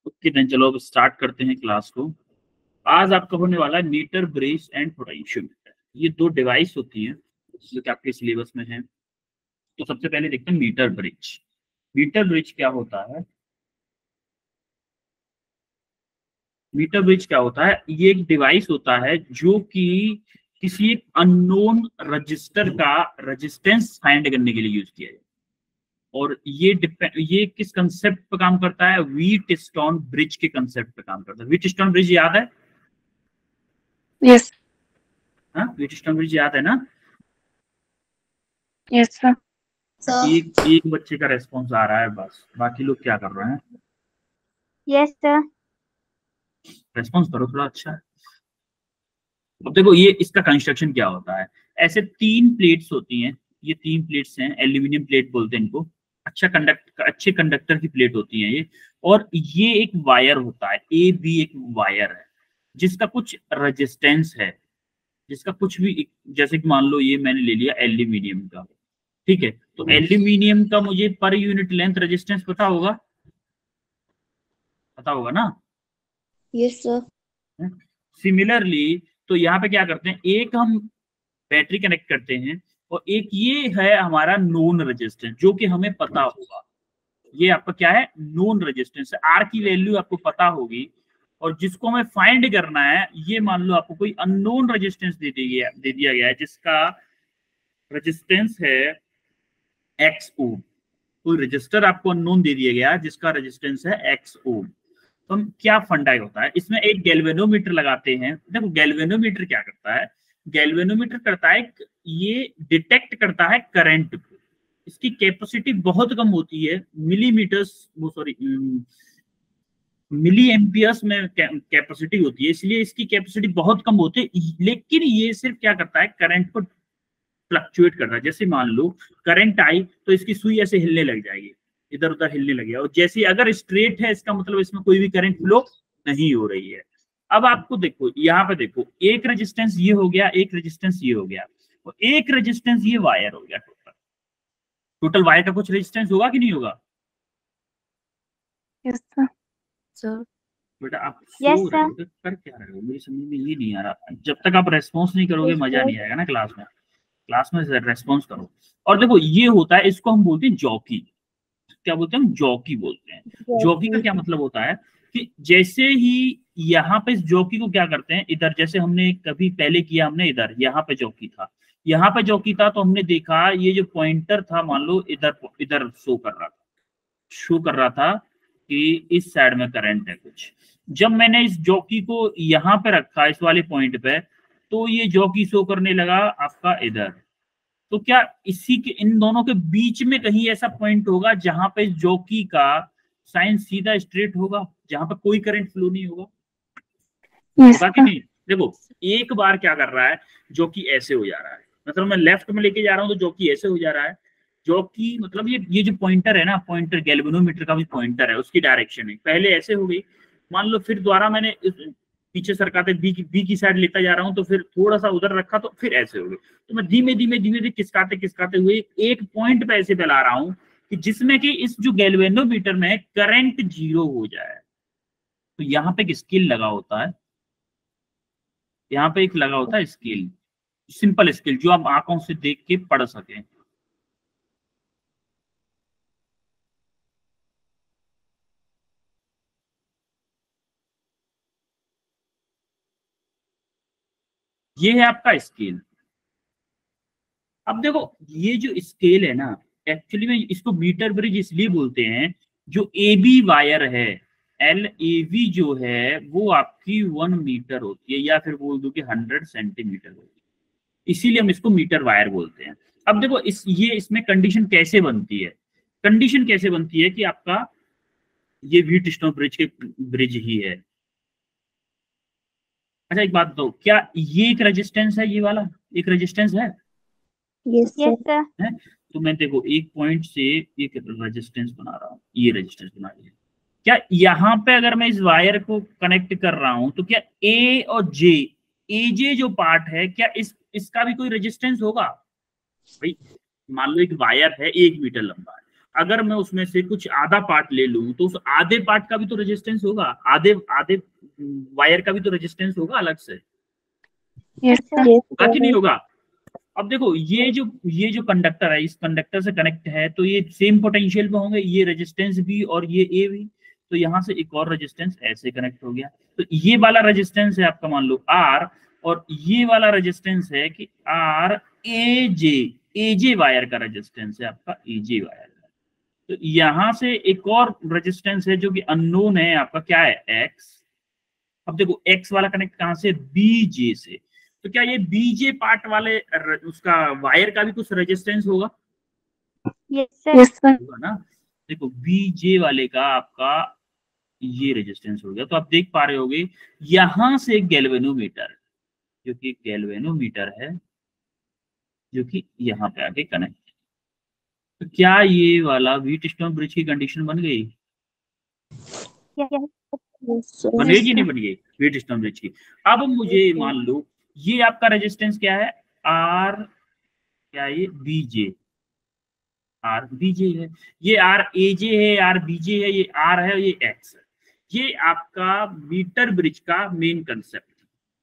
Okay then चलो अब start करते हैं क्लास को। आज आपका होने वाला है मीटर, ब्रिज एंड पोटेंशियोमीटर। ये दो डिवाइस होती हैं जो कि आपके सिलेबस में है। तो सबसे पहले देखते हैं मीटर ब्रिज। मीटर ब्रिज क्या होता है? मीटर ब्रिज क्या होता है? ये एक डिवाइस होता है जो कि किसी एक अननोन रजिस्टर का रेजिस्टेंस फाइंड करने के लिए यूज किया जाए। और ये किस कंसेप्ट पे काम करता है? व्हीटस्टोन ब्रिज के कंसेप्ट पे काम करता है। व्हीटस्टोन ब्रिज याद है? यस हाँ, व्हीटस्टोन ब्रिज याद है ना? Yes sir. एक एक बच्चे का रेस्पॉन्स आ रहा है बस, बाकी लोग क्या कर रहे हैं? Yes sir. रेस्पॉन्स करो थोड़ा अच्छा है। अब देखो ये इसका कंस्ट्रक्शन क्या होता है। ऐसे तीन प्लेट्स होती हैं। ये तीन प्लेट्स हैं, एल्यूमिनियम प्लेट बोलते हैं इनको। अच्छे कंडक्टर की प्लेट होती है ये। और ये एक वायर होता है, ए बी एक वायर है जिसका कुछ रेजिस्टेंस है, जिसका कुछ भी, जैसे कि मान लो ये मैंने ले लिया एल्यूमिनियम का। ठीक है, तो एल्यूमिनियम का मुझे पर यूनिट लेंथ रेजिस्टेंस पता होगा, पता होगा ना? Yes sir. सिमिलरली तो यहाँ पे क्या करते हैं, एक हम बैटरी कनेक्ट करते हैं और एक ये है हमारा नोन रेजिस्टेंस जो कि हमें पता होगा। ये आपका क्या है? Known resistance. आर की वैल्यू आपको पता होगी और जिसको हमें फाइंड करना है, ये मान लो आपको कोई अननोन रेजिस्टेंस दे दिया गया है जिसका रेजिस्टेंस है एक्स ओम। कोई रजिस्टर आपको अननोन दे दिया गया जिसका रेजिस्टेंस है एक्स ओम। तो हम क्या फंडा होता है इसमें, एक गैल्वेनोमीटर लगाते हैं। देखो गैल्वेनोमीटर क्या करता है? गैल्वेनोमीटर करता है, ये डिटेक्ट करता है करंट को। इसकी कैपेसिटी बहुत कम होती है, मिलीमीटर्स, वो सॉरी मिली एम्पियर्स में कैपेसिटी होती है, इसलिए इसकी कैपेसिटी बहुत कम होती है। लेकिन ये सिर्फ क्या करता है, करंट को फ्लक्चुएट कर रहा है। जैसे मान लो करंट आई तो इसकी सुई ऐसे हिलने लग जाएगी, इधर उधर हिलने लगेगा। और जैसे अगर स्ट्रेट है इसका मतलब इसमें कोई भी करंट फ्लो नहीं हो रही है। अब आपको देखो यहाँ पे, देखो एक रेजिस्टेंस ये हो गया, एक रेजिस्टेंस ये हो गया, और एक रेजिस्टेंस ये वायर हो गया। टोटल टोटल वायर का कुछ रेजिस्टेंस होगा कि नहीं होगा? Yes sir. बेटा आप यस सो रहे सर। हो, कर क्या रहे हो? मेरी समझ में ये नहीं आ रहा। जब तक आप रेस्पॉन्स नहीं करोगे मजा नहीं आएगा ना क्लास में। क्लास में रेस्पॉन्स करो। और देखो ये होता है, इसको हम बोलते हैं जॉकी। क्या बोलते हैं हम? जॉकी बोलते हैं। जॉकी का क्या मतलब होता है कि जैसे ही यहाँ पे इस जॉकी को क्या करते हैं, इधर जैसे हमने कभी पहले किया, हमने इधर यहाँ पे जॉकी था, यहाँ पे जॉकी था, तो हमने देखा ये जो पॉइंटर था मान लो इधर इधर शो कर रहा था कि इस साइड में करंट है कुछ। जब मैंने इस जॉकी को यहाँ पे रखा इस वाले पॉइंट पे, तो ये जॉकी शो करने लगा आपका इधर। तो क्या इसी के, इन दोनों के बीच में कहीं ऐसा पॉइंट होगा जहां पे जॉकी का साइन सीधा स्ट्रेट होगा, जहां पे कोई करंट फ्लो नहीं होगा? यस होगा कि सर। नहीं? देखो एक बार क्या कर रहा है, जॉकी ऐसे हो जा रहा है, मतलब मैं लेफ्ट में लेके जा रहा हूं तो जॉकी ऐसे हो जा रहा है। जॉकी मतलब ये जो पॉइंटर है ना, पॉइंटर गैल्वेनोमीटर का भी पॉइंटर है, उसकी डायरेक्शन है पहले ऐसे हो गई। मान लो फिर दोबारा मैंने पीछे सरकाते बी की साइड लेता जा रहा हूं, तो फिर थोड़ा सा उधर रखा तो फिर ऐसे हो गई। तो मैं धीमे धीमे धीमे धीमे किसकाते हुए एक पॉइंट पे ऐसे फैला रहा हूं कि जिसमें कि इस जो गैल्वेनोमीटर में करंट जीरो हो जाए। तो यहाँ पे एक स्केल लगा होता है, यहाँ पे एक लगा होता है स्केल, सिंपल स्केल जो आप आंखों से देख के पढ़ सके। ये है आपका स्केल। अब देखो ये जो स्केल है ना, एक्चुअली में इसको मीटर ब्रिज इसलिए बोलते हैं, जो ए बी वायर है, एल ए बी जो है वो आपकी 1 मीटर होती है, या फिर बोल दो कि 100 सेंटीमीटर होती है, इसीलिए हम इसको मीटर वायर बोलते हैं। अब देखो ये इसमें कंडीशन कैसे बनती है? कंडीशन कैसे बनती है कि आपका ये व्हीटस्टोन ब्रिज के ब्रिज ही है। अच्छा एक बात दो, क्या ये एक रेजिस्टेंस है? ये वाला एक रेजिस्टेंस है? Yes sir. है? तो मैं देखो एक पॉइंट से एक रेजिस्टेंस बना रहा हूँ, ये रेजिस्टेंस बना लिया। क्या यहाँ पे अगर मैं इस वायर को कनेक्ट कर रहा हूं तो क्या ए और जे, ए जे जो पार्ट है, क्या इसका भी कोई रेजिस्टेंस होगा? भाई मान लो एक वायर है 1 मीटर लंबा है, अगर मैं उसमें से कुछ आधा पार्ट ले लूं तो उस आधे पार्ट का भी तो रेजिस्टेंस होगा, आधे आधे वायर का भी तो रेजिस्टेंस होगा अलग से, यस सर। होगा कि नहीं होगा? अब देखो ये जो कंडक्टर है, इस कंडक्टर से कनेक्ट है तो ये सेम पोटेंशियल पे होंगे, ये रेजिस्टेंस भी और ये ए भी, तो यहाँ से एक और रेजिस्टेंस ऐसे कनेक्ट हो गया। तो ये वाला रेजिस्टेंस है आपका मान लो आर, और ये वाला रेजिस्टेंस है कि आर ए जे वायर का रेजिस्टेंस है आपका, ए जे वायर का। तो यहाँ से एक और रेजिस्टेंस है जो कि अननोन है आपका, क्या है? एक्स। अब देखो एक्स वाला कनेक्ट कहाँ से? बीजे से। तो क्या ये बीजे पार्ट वाले उसका वायर का भी कुछ रेजिस्टेंस होगा? Yes sir. होगा ना। देखो बीजे वाले का आपका ये रेजिस्टेंस हो गया, तो आप देख पा रहे होगे यहां से एक गैल्वेनोमीटर, जो कि गैल्वेनोमीटर है, जो कि यहाँ पे आके कनेक्ट। तो क्या ये वाला व्हीटस्टोन ब्रिज की कंडीशन बन गई? बन गई कि नहीं बन गई व्हीटस्टोन ब्रिज की? अब मुझे मान लो ये आपका रेजिस्टेंस क्या है? आर, क्या ये? बीजे, आर बीजे है, ये आर एजे है, आर बीजे है, ये आर है, ये एक्स है। ये आपका मीटर ब्रिज का मेन कंसेप्ट।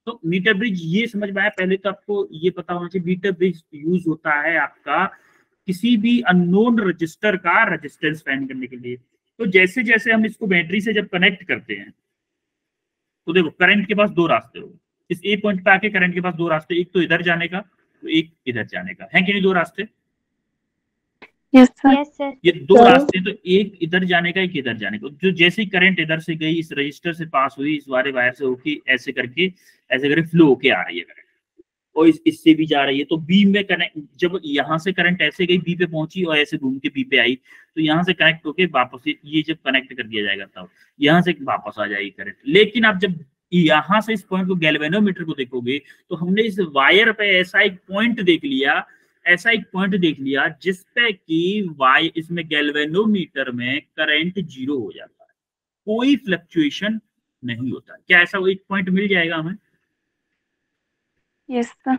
तो मीटर ब्रिज ये समझ में आया? पहले तो आपको ये पता होना चाहिए मीटर ब्रिज यूज होता है आपका किसी भी अननोन रजिस्टर का रेजिस्टेंस फाइंड करने के लिए। तो जैसे जैसे हम इसको बैटरी से जब कनेक्ट करते हैं तो देखो करंट के पास दो रास्ते हो, इस ए पॉइंट पे आके करंट के पास दो रास्ते, एक तो इधर जाने का, तो एक इधर जाने का, है कि नहीं? दो रास्ते। Yes sir. ये दो रास्ते, तो एक इधर जाने का, एक इधर जाने का। जो जैसे ही करंट इधर से गई, इस रजिस्टर से पास हुई, इस वाले वायर से होके ऐसे करके फ्लो होके आ रही है करंट, और इससे भी जा रही है। तो बी में कनेक्ट, जब यहाँ से करंट ऐसे गई बी पे पहुंची और ऐसे घूम के बी पे आई, तो यहाँ से कनेक्ट होके वापस ये जब कनेक्ट कर दिया जाएगा तब यहाँ से वापस आ जाएगी करंट। लेकिन आप जब यहाँ से इस पॉइंट को गैल्वेनोमीटर को देखोगे तो हमने इस वायर पे ऐसा एक पॉइंट देख लिया, ऐसा एक पॉइंट देख लिया जिसपे कि वाई इसमें गैल्वेनोमीटर में करंट जीरो हो जाता है, कोई फ्लक्चुएशन नहीं होता। क्या ऐसा एक पॉइंट मिल जाएगा हमें? Yes sir.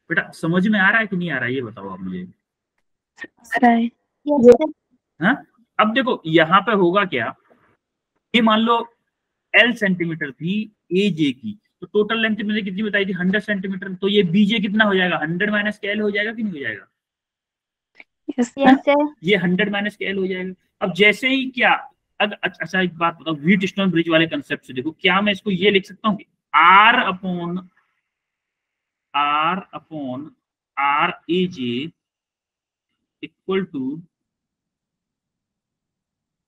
बेटा समझ में आ रहा है कि नहीं आ रहा है, ये बताओ आप मुझे। हाँ, अब देखो यहाँ पे होगा क्या, ये मान लो एल सेंटीमीटर थी ए जे की, तो टोटल लेंथ मैंने कितनी बताई थी? 100 सेंटीमीटर। तो ये बीजे कितना हो जाएगा? 100 माइनस के एल हो जाएगा कि नहीं हो जाएगा? Yes sir. ये 100 माइनस के एल हो जाएगा। अब जैसे ही क्या, अच्छा एक बात बताओ, व्हीटस्टोन ब्रिज वाले कंसेप्ट से देखो, क्या मैं इसको ये लिख सकता हूँ कि R upon R A J equal to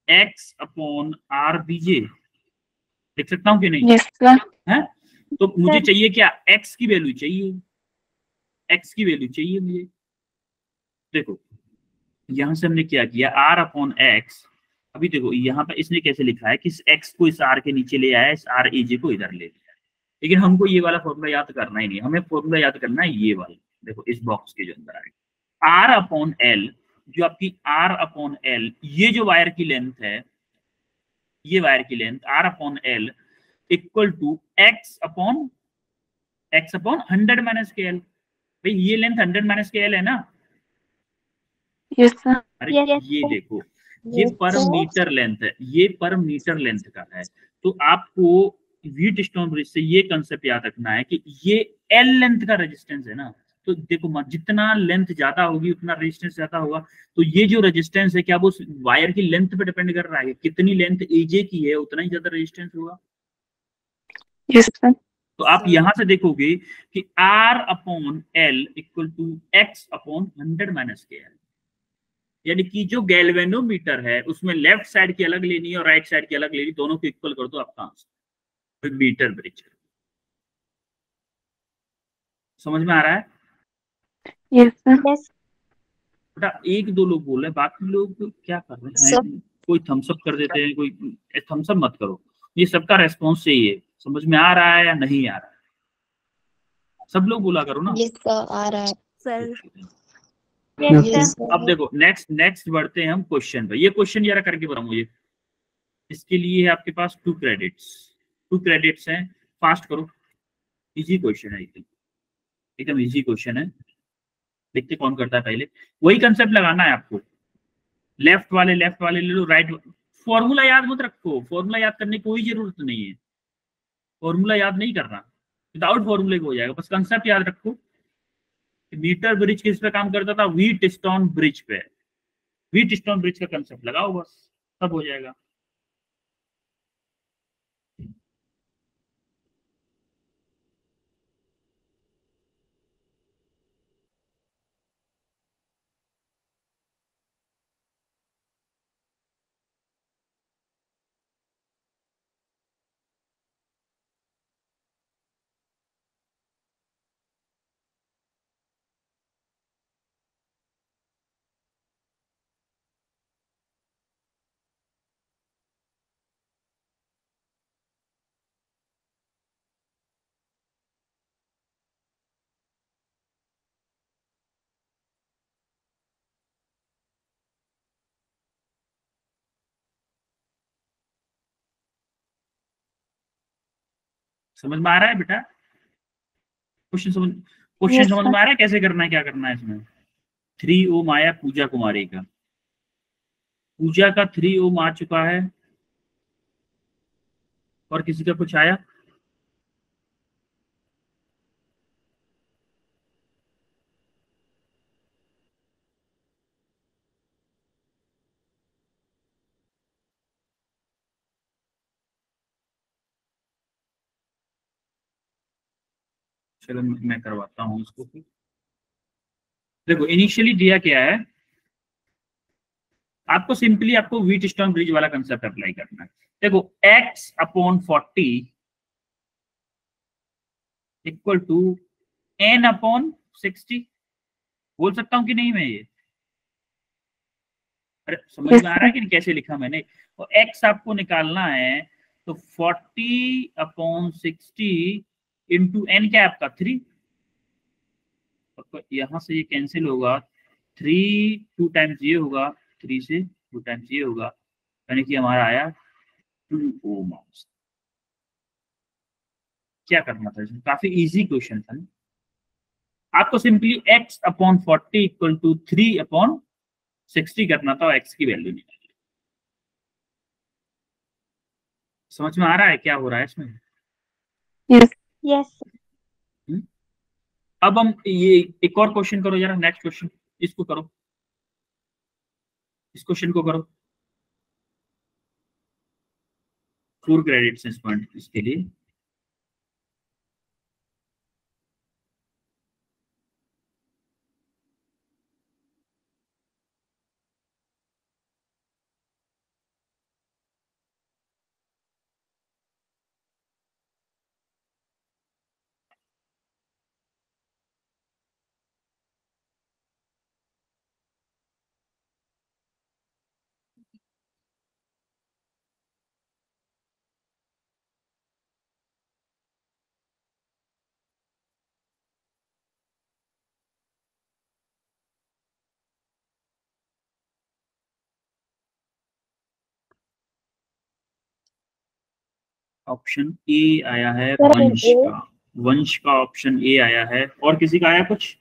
X upon R B J, लिख सकता हूँ कि नहीं? Yes sir. है? तो मुझे चाहिए क्या? एक्स की वैल्यू चाहिए, एक्स की वैल्यू चाहिए मुझे। देखो यहां से हमने क्या किया, आर अपॉन एक्स। अभी देखो यहाँ पे इसने कैसे लिखा है कि इस एक्स को इस आर के नीचे ले आया, इस आर ए जे को इधर ले लिया। लेकिन हमको ये वाला फॉर्मूला याद करना ही नहीं, हमें फॉर्मूला याद करना है ये वाला। देखो इस बॉक्स के जो अंदर आएगा आर अपॉन एल, जो आपकी आर अपॉन एल, ये जो वायर की लेंथ है, ये वायर की length R upon L equal to X upon 100 minus के एल। भाई ये लेंथ 100 माइनस के एल है ना? Yes sir. अरे ये देखो, ये पर मीटर लेंथ है, ये पर मीटर लेंथ का है। तो आपको व्हीटस्टोन ब्रिज से ये कंसेप्ट याद रखना है कि ये एल लेंथ का रेजिस्टेंस है ना। तो देखो जितना लेंथ ज्यादा होगी उतना रेजिस्टेंस ज्यादा होगा। तो ये जो रेजिस्टेंस है क्या वो वायर की लेंथ पे डिपेंड कर रहा है? कितनी लेंथ एजे की है उतना ही ज्यादा रेजिस्टेंस होगा। Yes sir. तो आप यहां से देखोगे कि R upon L equal to X upon 100 minus के एल, यानी कि जो गैल्वेनोमीटर है उसमें लेफ्ट साइड की अलग लेनी है और राइट साइड की अलग लेनी, दोनों को इक्वल कर दो आपका आंसर, मीटर ब्रिज। समझ में आ रहा है? Yes sir. बेटा एक दो लोग बोल रहे हैं, बाकी लोग क्या कर रहे हैं? कोई थम्सअप कर देते हैं, कोई थम्सअप मत करो। ये सबका रेस्पॉन्स चाहिए, समझ में आ रहा है या नहीं आ रहा है? सब लोग बोला करो ना। यस सर, आ रहा है सर। अब देखो नेक्स्ट बढ़ते हैं हम क्वेश्चन पे। ये क्वेश्चन जरा करके बताओ मुझे। इसके लिए है आपके पास 2 क्रेडिट्स हैं, फास्ट करो। इजी क्वेश्चन है, एकदम इजी क्वेश्चन है। देखते कौन करता है पहले। वही कंसेप्ट लगाना है आपको, लेफ्ट वाले ले लो, राइट। फॉर्मूला याद मत रखो, फॉर्मूला याद करने की कोई जरूरत नहीं है, फॉर्मूला याद नहीं करना, विदाउट फॉर्मूले को हो जाएगा, बस कंसेप्ट याद रखो। मीटर ब्रिज किस पे काम करता था? व्हीट स्टोन ब्रिज पे। व्हीट स्टोन ब्रिज का कंसेप्ट लगाओ, बस सब हो जाएगा। समझ में आ रहा है बेटा? क्वेश्चन Yes, समझ sir. में आ रहा है कैसे करना है, क्या करना है इसमें? 3 ओम आया पूजा कुमारी का, पूजा का 3 ओम आ चुका है, और किसी का कुछ आया? चलो मैं करवाता हूँ इसको फिर। देखो इनिशियली दिया क्या है आपको, सिंपली आपको व्हीट स्टोन ब्रिज वाला कंसेप्ट अप्लाई करना है। देखो x/40 इक्वल टू n/60, बोल सकता हूँ कि नहीं मैं ये? अरे समझ Yes, में आ रहा sir. है कि नहीं कैसे लिखा मैंने? और x आपको निकालना है, तो 40/60 इंटू n क्या है आपका 3, तो यहाँ से ये कैंसिल होगा, 3 2 टाइम्स ये होगा, 3 से 2 टाइम्स ये होगा, यानी कि हमारा आया 2 ओम। क्या करना था इसमें? काफी इजी क्वेश्चन था। आपको सिंपली x/40 इक्वल टू 3/60 करना था, x की वैल्यू निकालनी। समझ में आ रहा है क्या हो रहा है इसमें? Yes. Yes, sir. हम्म? अब हम ये एक और क्वेश्चन करो जरा, नेक्स्ट क्वेश्चन, इसको करो, इस क्वेश्चन को करो। 4 क्रेडिट्स इस पॉइंट इसके लिए। ऑप्शन ए आया है Sir, वंश A. का, वंश का ऑप्शन ए आया है, और किसी का आया कुछ?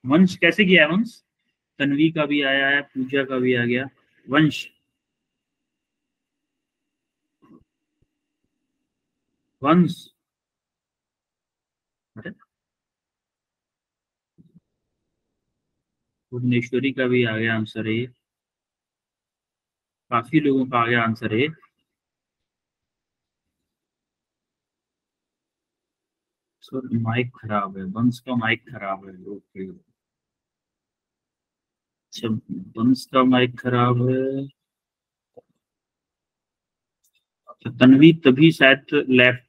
वंश कैसे किया है वंश? तन्वी का भी आया है, पूजा का भी आ गया, वंश वंश। अरे भुवनेश्वरी का भी आ गया आंसर है, काफी लोगों का आ गया आंसर है। सर माइक खराब है, वंश का माइक खराब है, ओके। अच्छा वंश का माइक खराब है, तो तन्वी तभी शायद लेफ्ट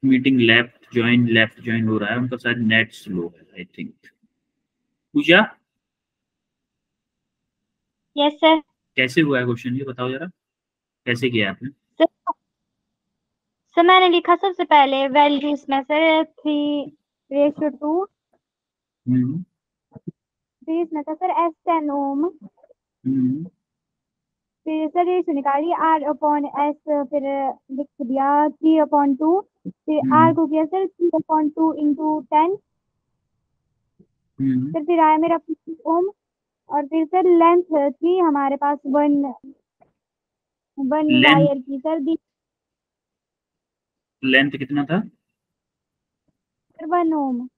ज्वाइन हो रहा है, उनका शायद नेट स्लो है I think. Pooja Yes, sir. कैसे हुआ है क्वेश्चन, ये बताओ जरा, कैसे किया आपने? सर सर मैंने लिखा सबसे पहले वैल्यूज में सर 3:2, हम्म 3 में था सर S10 ओम, हम्म फिर सर रेशियो निकालिए R/S, फिर लिख दिया 3/2, फिर R को किया सर 3/2 इंटू 10, फिर आया मेरा 50 ओम, और फिर सर लेंथ थी हमारे पास वन वायर की सर दी, लेंथ कितना था? सर 1 ओम।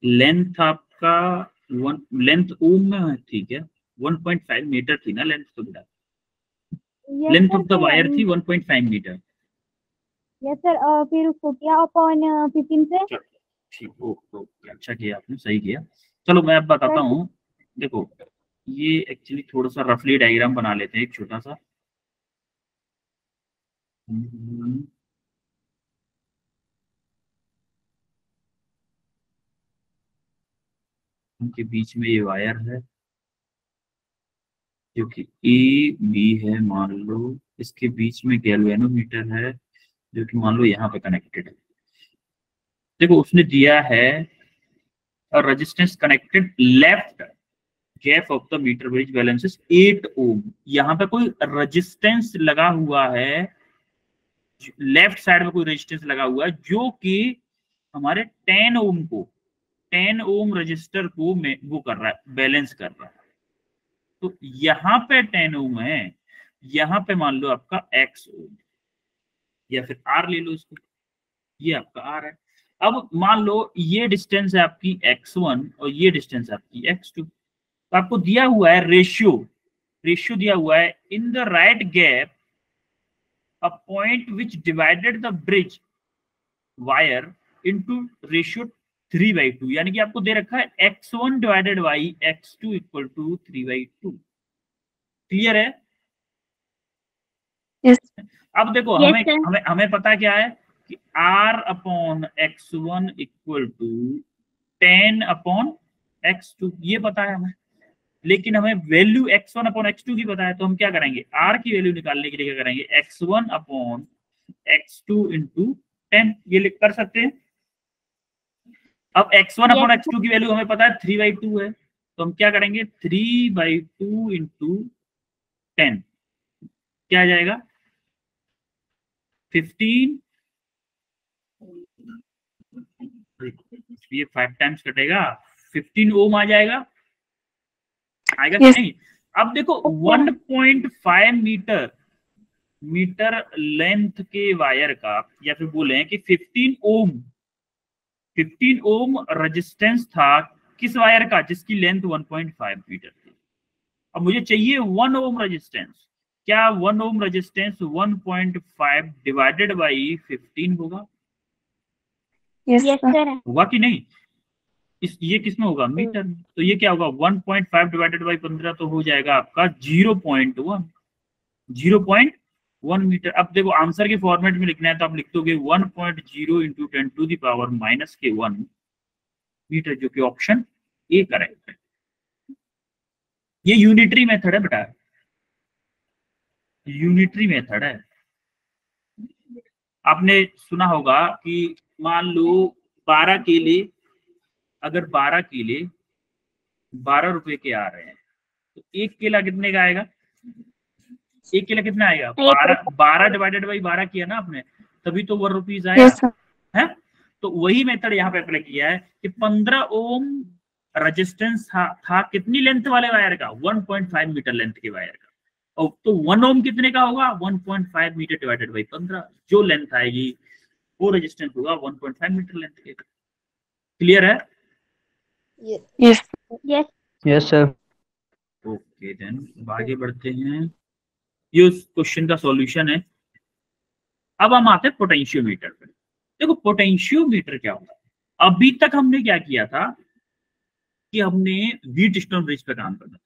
लेंथ आपका लेंथ ओम में थी क्या? 1.5 मीटर थी ना लेंथ तो बेटा। लेंथ ऑफ द वायर थी 1.5 मीटर। यस सर, फिर उसको किया अपॉन 15 से। ठीक, ओके, अच्छा किया आपने, सही किया। चलो मैं अब बताता हूँ। देखो ये एक्चुअली थोड़ा सा रफली डायग्राम बना लेते हैं, एक छोटा सा। उनके बीच में ये वायर है जो कि ए बी है, मान लो इसके बीच में गैल्वेनोमीटर है जो कि मान लो यहाँ पे कनेक्टेड है। देखो उसने दिया है resistance connected left gap of the metre bridge balance is 8 ohm. यहाँ पे कोई रेजिस्टेंस लगा हुआ है, लेफ्ट साइड में कोई रेजिस्टेंस लगा हुआ है जो कि हमारे 10 ओम रजिस्टर को वो कर रहा है, बैलेंस कर रहा है। तो यहाँ पे 10 ओम है, यहाँ पे मान लो आपका x ओम या फिर r ले लो इसको, ये आपका r है। अब मान लो ये डिस्टेंस है आपकी x1 और ये डिस्टेंस है आपकी x2। तो आपको दिया हुआ है रेशियो दिया हुआ है in the right gap a point which divided the bridge wire into ratio 3/2, यानी कि आपको दे रखा है x1 divided by x2 equal to 3/2। Clear है? Yes. अब देखो हमें पता क्या है कि R/X1 इक्वल टू 10/X2, ये पता है हमें। लेकिन हमें वैल्यू X1/X2 की पता है, तो हम क्या करेंगे, R की वैल्यू निकालने के लिए क्या करेंगे, X1/X2 इंटू 10, ये लिख कर सकते हैं। अब X1/X2 की वैल्यू हमें पता है 3/2 है, तो हम क्या करेंगे 3/2 इंटू 10, क्या आ जाएगा 15, ये 5 टाइम्स कटेगा 15 ओम आ जाएगा, आएगा कि नहीं? अब देखो 1.5 मीटर लेंथ के वायर का, या फिर बोले कि 15 ओम रेजिस्टेंस था किस वायर का, जिसकी लेंथ 1.5 मीटर थी। अब मुझे चाहिए 1 ओम रेजिस्टेंस। क्या 1 ओम रेजिस्टेंस 1.5 डिवाइडेड बाई 15 होगा? Yes, sir. होगा कि नहीं? ये किस में होगा, मीटर में। तो ये क्या होगा 1.5 डिवाइडेड बाई 15, तो हो जाएगा आपका 0.1 मीटर। अब देखो आंसर के फॉर्मेट में लिखना है तो आप लिख दोगे 1.0 into 10 to the power -1 metre, जो कि ऑप्शन ए करेक्ट है। ये यूनिटरी मेथड है बेटा, यूनिटरी मेथड है। आपने सुना होगा कि मान लो 12 केले, अगर 12 केले 12 रुपए के आ रहे हैं तो एक केला कितने का आएगा, एक केला कितना आएगा 12 डिवाइडेड बाई 12 किया ना आपने, तभी तो 1 रुपीज आया है। तो वही मेथड यहाँ पे अप्लाई किया है कि 15 ओम रेजिस्टेंस था कितनी लेंथ वाले वायर का, 1.5 मीटर लेंथ के वायर का, और तो 1 ओम कितने का होगा 1.5 मीटर डिवाइडेड बाई 15, जो लेंथ आएगी वो रेजिस्टेंस होगा 1.5 मीटर लेंथ के। क्लियर है? Yes. Yes sir. Okay then आगे बढ़ते हैं। ये उस क्वेश्चन का सॉल्यूशन है। अब हम आते हैं पोटेंशियोमीटर पे। देखो पोटेंशियोमीटर क्या होता है, अभी तक हमने क्या किया था कि हमने व्हीटस्टोन ब्रिज पे काम करना था।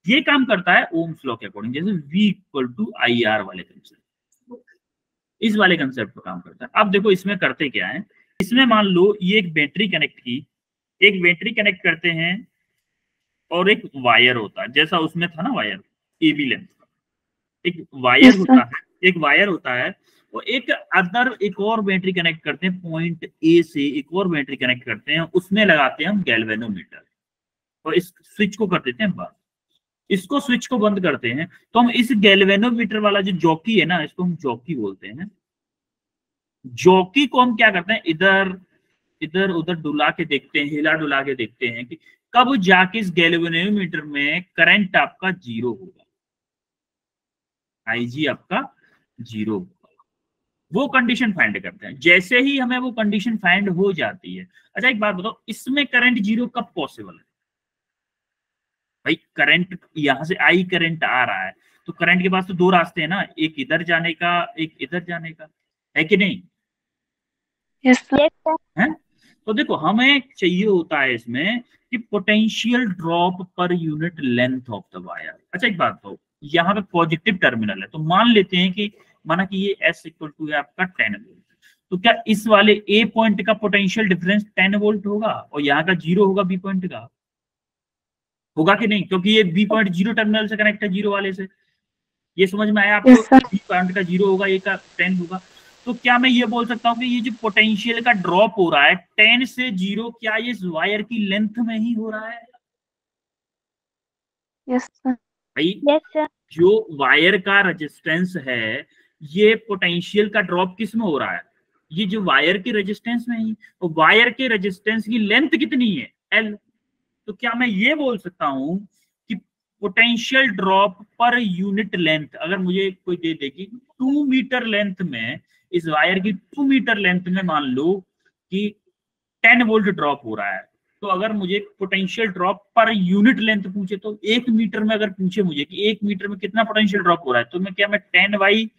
ये काम करता है ओम्स लॉ के अकॉर्डिंग, जैसे V = IR वाले कंसेप्ट, इस वाले कंसेप्ट पे काम करता है। अब देखो इसमें करते क्या है, इसमें मान लो ये एक बैटरी कनेक्ट की, एक बैटरी कनेक्ट करते हैं और एक वायर होता है, जैसा उसमें था ना वायर AB लेंथ का, एक वायर होता है, एक वायर होता है, और एक और बैटरी कनेक्ट करते हैं पॉइंट A से, एक और बैटरी कनेक्ट करते हैं, उसमें लगाते हैं हम गैल्वेनोमीटर और इस स्विच को कर देते हैं बंद। इसको स्विच को बंद करते हैं तो हम इस गैल्वेनोमीटर वाला जो जॉकी है ना, इसको हम जॉकी बोलते हैं। जॉकी को हम क्या करते हैं, इधर इधर उधर डुला के देखते हैं, हिला डुला के देखते हैं कि कब जाके इस गैल्वेनोमीटर में करंट आपका जीरो होगा, आईजी आपका जीरो होगा। वो कंडीशन फाइंड करते हैं। जैसे ही हमें वो कंडीशन फाइंड हो जाती है, अच्छा एक बात बताओ, इसमें करंट जीरो कब पॉसिबल है? भाई करंट यहां से आई करंट आ रहा है तो करंट के पास तो दो रास्ते हैं ना, एक इधर जाने का, एक इधर जाने का, है कि नहीं? Yes sir. है? तो देखो हमें चाहिए होता है इसमें कि potential drop per unit length of the wire. अच्छा एक बात बताओ, यहाँ पे पॉजिटिव टर्मिनल है तो मान लेते हैं कि माना कि ये S इक्वल टू है आपका 10 वोल्ट, तो क्या इस वाले A पॉइंट का पोटेंशियल डिफरेंस 10 वोल्ट होगा और यहाँ का जीरो होगा B पॉइंट का? होगा कि नहीं? क्योंकि ये B पॉइंट जीरो टर्मिनल से कनेक्ट है, जीरो वाले से। ये समझ में आया आपको? B पॉइंट का जीरो होगा, A का 10 होगा। तो क्या मैं ये बोल सकता हूँ कि ये जो पोटेंशियल का ड्रॉप हो रहा है 10 से 0, क्या ये इस वायर की लेंथ में ही हो रहा है? Yes sir. भाई यस सर। जो वायर का रेजिस्टेंस है, ये पोटेंशियल का ड्रॉप किस में हो रहा है? ये जो वायर की रेजिस्टेंस में ही। तो वायर के रेजिस्टेंस की लेंथ कितनी है? L। तो क्या मैं ये बोल सकता हूं कि potential drop per unit length, अगर मुझे कोई दे दे कि 2 मीटर लेंथ में, इस वायर की 2 मीटर लेंथ में मान लो कि 10 वोल्ट ड्रॉप हो रहा है, तो अगर मुझे potential drop per unit length पूछे तो 1 मीटर में अगर पूछे मुझे कि 1 मीटर में कितना पोटेंशियल ड्रॉप हो रहा है, तो मैं 10/2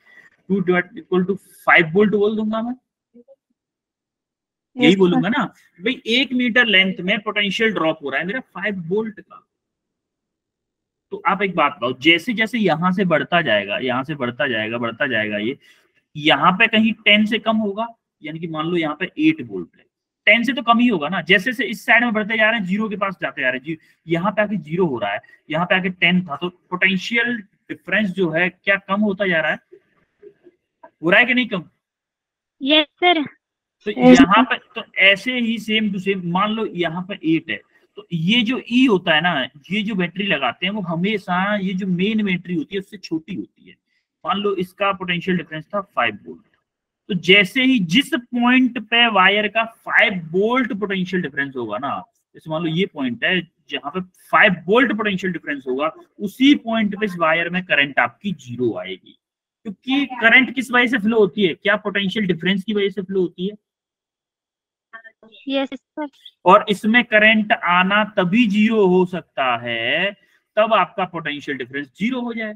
इक्वल टू 5 वोल्ट बोल दूंगा। मैं यही बोलूंगा ना भाई, 1 मीटर लेंथ में पोटेंशियल ड्रॉप हो रहा है मेरा 5 वोल्ट का। तो आप एक बात बताओ, जैसे जैसे यहां से बढ़ता जाएगा, यहां से बढ़ता जाएगा ये, यहाँ पे कहीं 10 से कम होगा, यानी कि मान लो यहाँ पे 8 वोल्ट है, 10 से तो कम ही होगा ना। जैसे से इस साइड में बढ़ते जा रहे हैं, जीरो के पास जाते जा रहे हैं, यहाँ पे आके जीरो हो रहा है, यहाँ पे आके 10 था, तो पोटेंशियल डिफरेंस जो है क्या कम होता जा रहा है? हो रहा है कि नहीं कम? Yes sir. तो यहाँ पे तो ऐसे ही सेम टू सेम, मान लो यहाँ पे 8 है, तो ये जो E होता है ना, ये जो बैटरी लगाते हैं वो हमेशा ये जो मेन बैटरी होती है उससे छोटी होती है। मान लो इसका पोटेंशियल डिफरेंस था 5 वोल्ट, तो जैसे ही जिस पॉइंट पे वायर का 5 वोल्ट पोटेंशियल डिफरेंस होगा ना, जैसे मान लो ये पॉइंट है जहां पे 5 वोल्ट पोटेंशियल डिफरेंस होगा, उसी पॉइंट पे इस वायर में करंट आपकी जीरो आएगी। क्योंकि करंट किस वजह से फ्लो होती है? क्या पोटेंशियल डिफरेंस की वजह से फ्लो होती है? Yes sir. और इसमें करंट आना तभी जीरो हो सकता है तब आपका पोटेंशियल डिफरेंस जीरो हो जाए,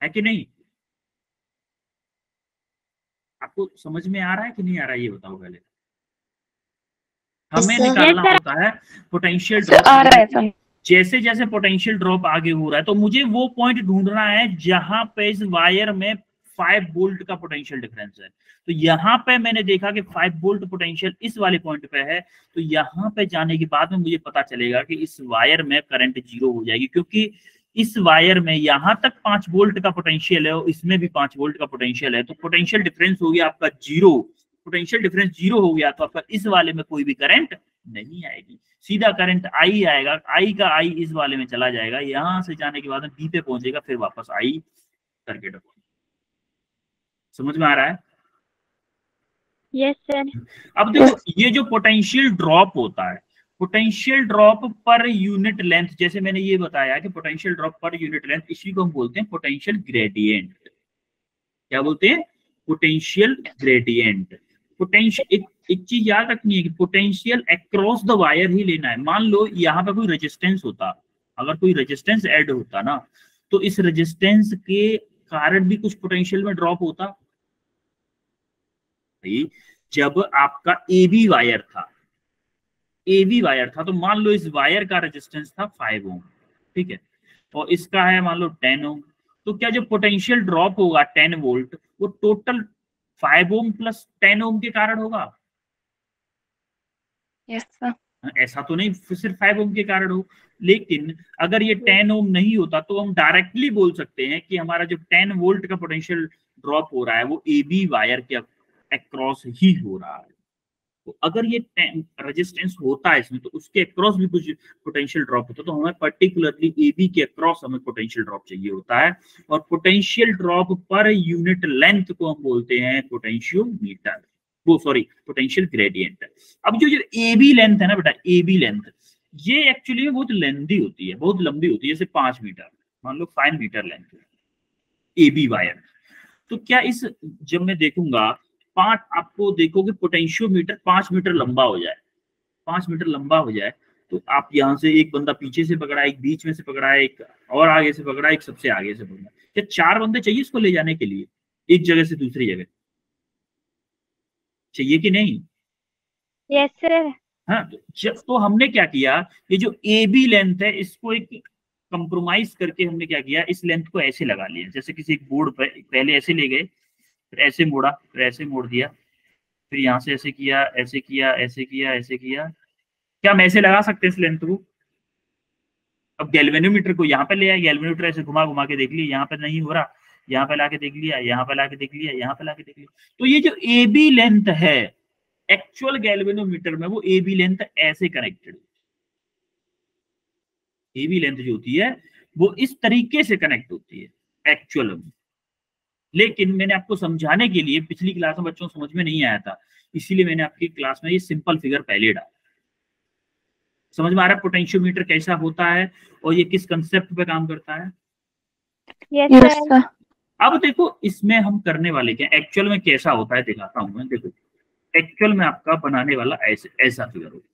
है कि नहीं? आपको समझ में आ रहा है कि नहीं आ रहा है, ये बताओ पहले। हमें निकालना होता है पोटेंशियल ड्रॉप। जैसे जैसे पोटेंशियल ड्रॉप आगे हो रहा है तो मुझे वो पॉइंट ढूंढना है जहां पे इस वायर में 5 वोल्ट का पोटेंशियल डिफरेंस है। तो यहाँ पे मैंने देखा कि 5 वोल्ट पोटेंशियल इस वाले पॉइंट पे है, तो यहाँ पे जाने के बाद में मुझे पता चलेगा कि इस वायर में करंट जीरो हो जाएगी, क्योंकि इस वायर में यहाँ तक 5 वोल्ट का पोटेंशियल है और इसमें भी 5 वोल्ट का पोटेंशियल है, तो पोटेंशियल डिफरेंस हो गया आपका जीरो। पोटेंशियल डिफरेंस जीरो हो गया तो आपका इस वाले में कोई भी करंट नहीं आएगी, सीधा करंट आई आएगा, आई का आई इस वाले में चला जाएगा, यहां से जाने के बाद बी पे पहुंचेगा, फिर वापस आई सर्किट। समझ में आ रहा है? Yes sir. अब देखो ये जो पोटेंशियल ड्रॉप होता है, potential drop per unit length, जैसे मैंने ये बताया कि potential drop per unit length, इसी को हम बोलते हैं पोटेंशियल ग्रेडियंट। क्या बोलते हैं? Potential gradient. पोटेंशियल एक चीज याद रखनी है कि पोटेंशियल अक्रॉस द वायर ही लेना है। मान लो यहाँ पे कोई रेजिस्टेंस होता, अगर कोई रेजिस्टेंस ऐड होता ना, तो इस रेजिस्टेंस के कारण भी कुछ पोटेंशियल में ड्रॉप होता। जब आपका AB वायर था, AB वायर था, तो मान लो इस वायर का रेजिस्टेंस था 5 ओम, ठीक है, और इसका है मान लो 10 ओम, तो क्या जो पोटेंशियल ड्रॉप होगा 10 वोल्ट वो टोटल 5 ओम प्लस 10 ओम के कारण होगा? Yes sir. ऐसा तो नहीं सिर्फ 5 ओम के कारण हो, लेकिन अगर ये 10 ओम नहीं होता तो हम डायरेक्टली बोल सकते हैं कि हमारा जो 10 वोल्ट का पोटेंशियल ड्रॉप हो रहा है वो AB वायर के अक्रॉस ही हो रहा है। तो अगर ये रेजिस्टेंस होता है इसमें, तो उसके अक्रॉस भी कुछ पोटेंशियल ड्रॉप होता है। तो हमें पर्टिकुलरली AB के अक्रॉस हमें पोटेंशियल ड्रॉप चाहिए होता है, और potential drop per unit length को हम बोलते हैं पोटेंशियोमीटर, वो सॉरी पोटेंशियल ग्रेडियंट। अब जो AB लेंथ है ना बेटा, AB लेंथ ये एक्चुअली में बहुत लेंथी होती है, बहुत लंबी होती है, जैसे 5 मीटर, मान लो 5 मीटर लेंथ है AB वायर। तो क्या इस, जब मैं देखूंगा 5, आपको देखोगे पोटेंशियोमीटर 5 मीटर लंबा हो जाए, 5 मीटर लंबा हो जाए, तो आप यहाँ से एक बंदा पीछे से पकड़ा है, एक बीच में से पकड़ा है, एक और आगे से पकड़ा है, एक सबसे आगे से पकड़ा है, क्या 4 बंदे चाहिए इसको ले जाने के लिए एक जगह से दूसरी जगह? चाहिए कि नहीं? Yes sir. हाँ, तो हमने क्या किया, ये जो AB लेंथ है इसको एक कंप्रोमाइज करके हमने क्या किया, इस लेंथ को ऐसे लगा लिया, जैसे किसी एक बोर्ड पर पहले ऐसे ले गए, फिर ऐसे मोड़ा, फिर ऐसे मोड़ दिया, फिर यहाँ से ऐसे किया, ऐसे किया, ऐसे किया, ऐसे किया। क्या हम ऐसे लगा सकते हैं इस लेंथ को? अब गैल्वेनोमीटर को यहाँ पे ले आया, गैल्वेनोमीटर ऐसे घुमा घुमा के देख लिया, यहाँ पे नहीं हो रहा, यहाँ पे लाके देख लिया, यहाँ पे लाके देख लिया, यहाँ पे लाके देख लिया। तो ये जो AB लेंथ है एक्चुअल गैल्वेनोमीटर में, वो AB लेंथ ऐसे कनेक्टेड, AB लेंथ जो होती है वो इस तरीके से कनेक्ट होती है एक्चुअल में। लेकिन मैंने आपको समझाने के लिए, पिछली क्लास में बच्चों समझ में नहीं आया था, इसीलिए मैंने आपकी क्लास में ये सिंपल फिगर पहले डाला। समझ में आ रहा है पोटेंशियोमीटर कैसा होता है और ये किस कंसेप्ट पे काम करता है? Yes sir. अब देखो इसमें हम करने वाले क्या, एक्चुअल में कैसा होता है दिखाता हूं मैं। देखो एक्चुअल में आपका बनाने वाला ऐसा फिगर होगा।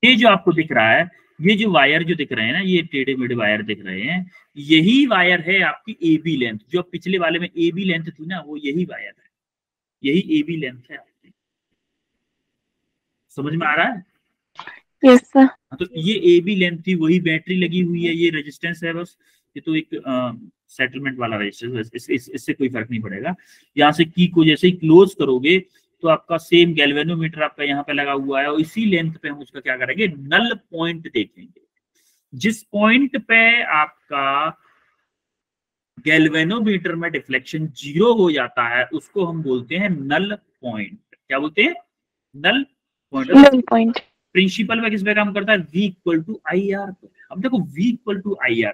ये जो आपको दिख रहा है, ये जो वायर जो दिख रहे हैं ना, ये टेढ़े मेढ़े वायर दिख रहे हैं, यही वायर है आपकी AB लेंथ। जो पिछले वाले में AB लेंथ थी ना, वो यही वायर है, यही AB लेंथ है आपकी। समझ में आ रहा है? Yes sir. तो ये AB लेंथ थी, वही बैटरी लगी हुई है, ये रेजिस्टेंस है बस। ये तो एक सेटलमेंट वाला रेजिस्टेंस, इससे कोई फर्क नहीं पड़ेगा। यहाँ से की को जैसे ही क्लोज करोगे तो आपका सेम गैल्वेनोमीटर आपका यहाँ पे लगा हुआ है, और इसी लेंथ पे हम उसका क्या करेंगे, नल पॉइंट देखेंगे। जिस पॉइंट पे आपका गैल्वेनोमीटर में डिफ्लेक्शन 0 हो जाता है उसको हम बोलते हैं नल पॉइंट। क्या बोलते हैं? Null point. प्रिंसिपल में किस पे काम करता है? V equal to IR। अब देखो V equal to IR,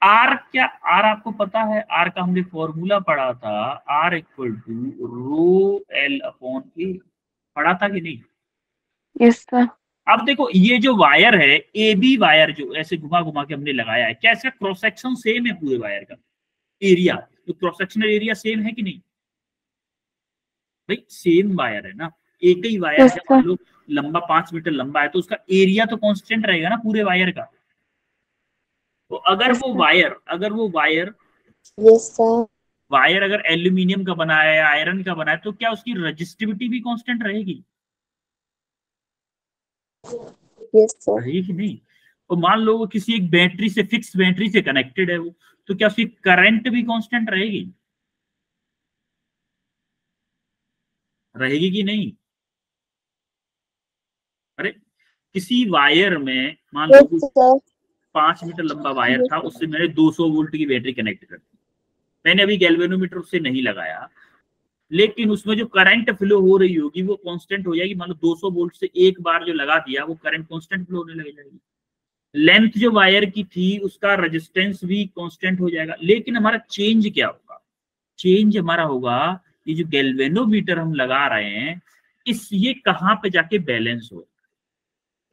R क्या, R आपको पता है, R का हमने फॉर्मूला पढ़ा था, R equal to rho L upon A, पढ़ा था कि नहीं? Yes sir. अब देखो ये जो वायर है AB वायर, जो ऐसे घुमा घुमा के हमने लगाया है, क्या इसका क्रॉस सेक्शन सेम है? पूरे वायर का एरिया, तो क्रॉस सेक्शनल एरिया सेम है कि नहीं भाई? सेम वायर है ना, एक ही वायर है। मान लो लंबा 5 मीटर लंबा है, तो उसका एरिया तो कांस्टेंट रहेगा ना पूरे वायर का। तो अगर वो वायर वायर अगर एल्यूमिनियम का बना है, आयरन का बना है, तो क्या उसकी रेजिस्टिविटी भी कांस्टेंट रहेगी? रहेगी कि नहीं? और मान लो वो किसी एक बैटरी से, फिक्स बैटरी से कनेक्टेड है वो, तो क्या उसकी करंट भी कांस्टेंट रहेगी? रहेगी कि नहीं? अरे किसी वायर में मान लो 5 मीटर लंबा वायर था, उससे मैंने 200 वोल्ट की बैटरी कनेक्ट कर दी। मैंने अभी गैल्वेनोमीटर उससे नहीं लगाया, लेकिन उसमें जो करंट फ्लो हो रही होगी वो कांस्टेंट हो जाएगी। मान लो 200 वोल्ट से एक बार जो लगा दिया, वो करंट कांस्टेंट फ्लो होने लग जाएगी। लेंथ जो वायर की थी उसका रेजिस्टेंस भी कांस्टेंट हो जाएगा। लेकिन हमारा चेंज क्या होगा? चेंज हमारा होगा, ये जो गैल्वेनोमीटर हम लगा रहे हैं, ये कहां पे जाके बैलेंस हो,